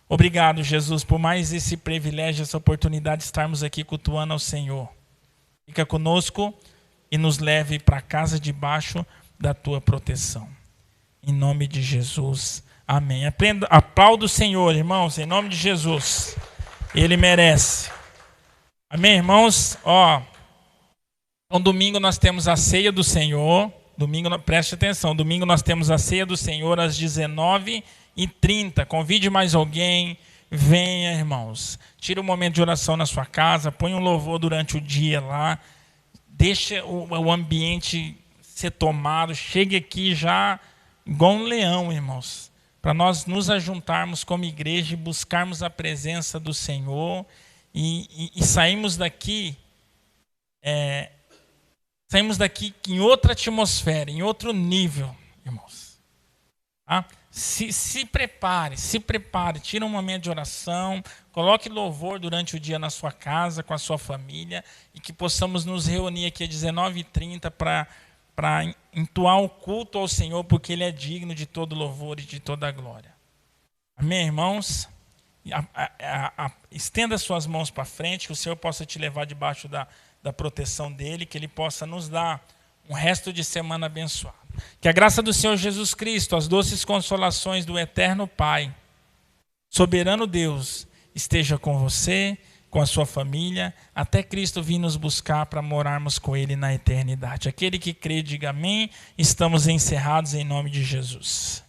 Obrigado, Jesus, por mais esse privilégio, essa oportunidade de estarmos aqui cultuando ao Senhor. Fica conosco e nos leve para a casa debaixo da tua proteção. Em nome de Jesus. Amém. Aplauda o Senhor, irmãos, em nome de Jesus. Ele merece. Amém, irmãos? Então, domingo nós temos a ceia do Senhor. Preste atenção, domingo nós temos a ceia do Senhor às 19h30. Convide mais alguém, venha, irmãos. Tira um momento de oração na sua casa, põe um louvor durante o dia lá. Deixa o ambiente ser tomado. Chegue aqui já igual um leão, irmãos. Para nós nos ajuntarmos como igreja e buscarmos a presença do Senhor. E saímos daqui... Saímos daqui em outra atmosfera, em outro nível, irmãos. Tá? Se prepare, tira um momento de oração, coloque louvor durante o dia na sua casa, com a sua família, e que possamos nos reunir aqui às 19h30 para entoar o culto ao Senhor, porque Ele é digno de todo louvor e de toda glória. Amém, irmãos? Estenda suas mãos para frente, que o Senhor possa te levar debaixo da proteção dele, que ele possa nos dar um resto de semana abençoado. Que a graça do Senhor Jesus Cristo, as doces consolações do eterno Pai, soberano Deus, esteja com você, com a sua família, até Cristo vir nos buscar para morarmos com Ele na eternidade. Aquele que crê, diga amém. Estamos encerrados em nome de Jesus.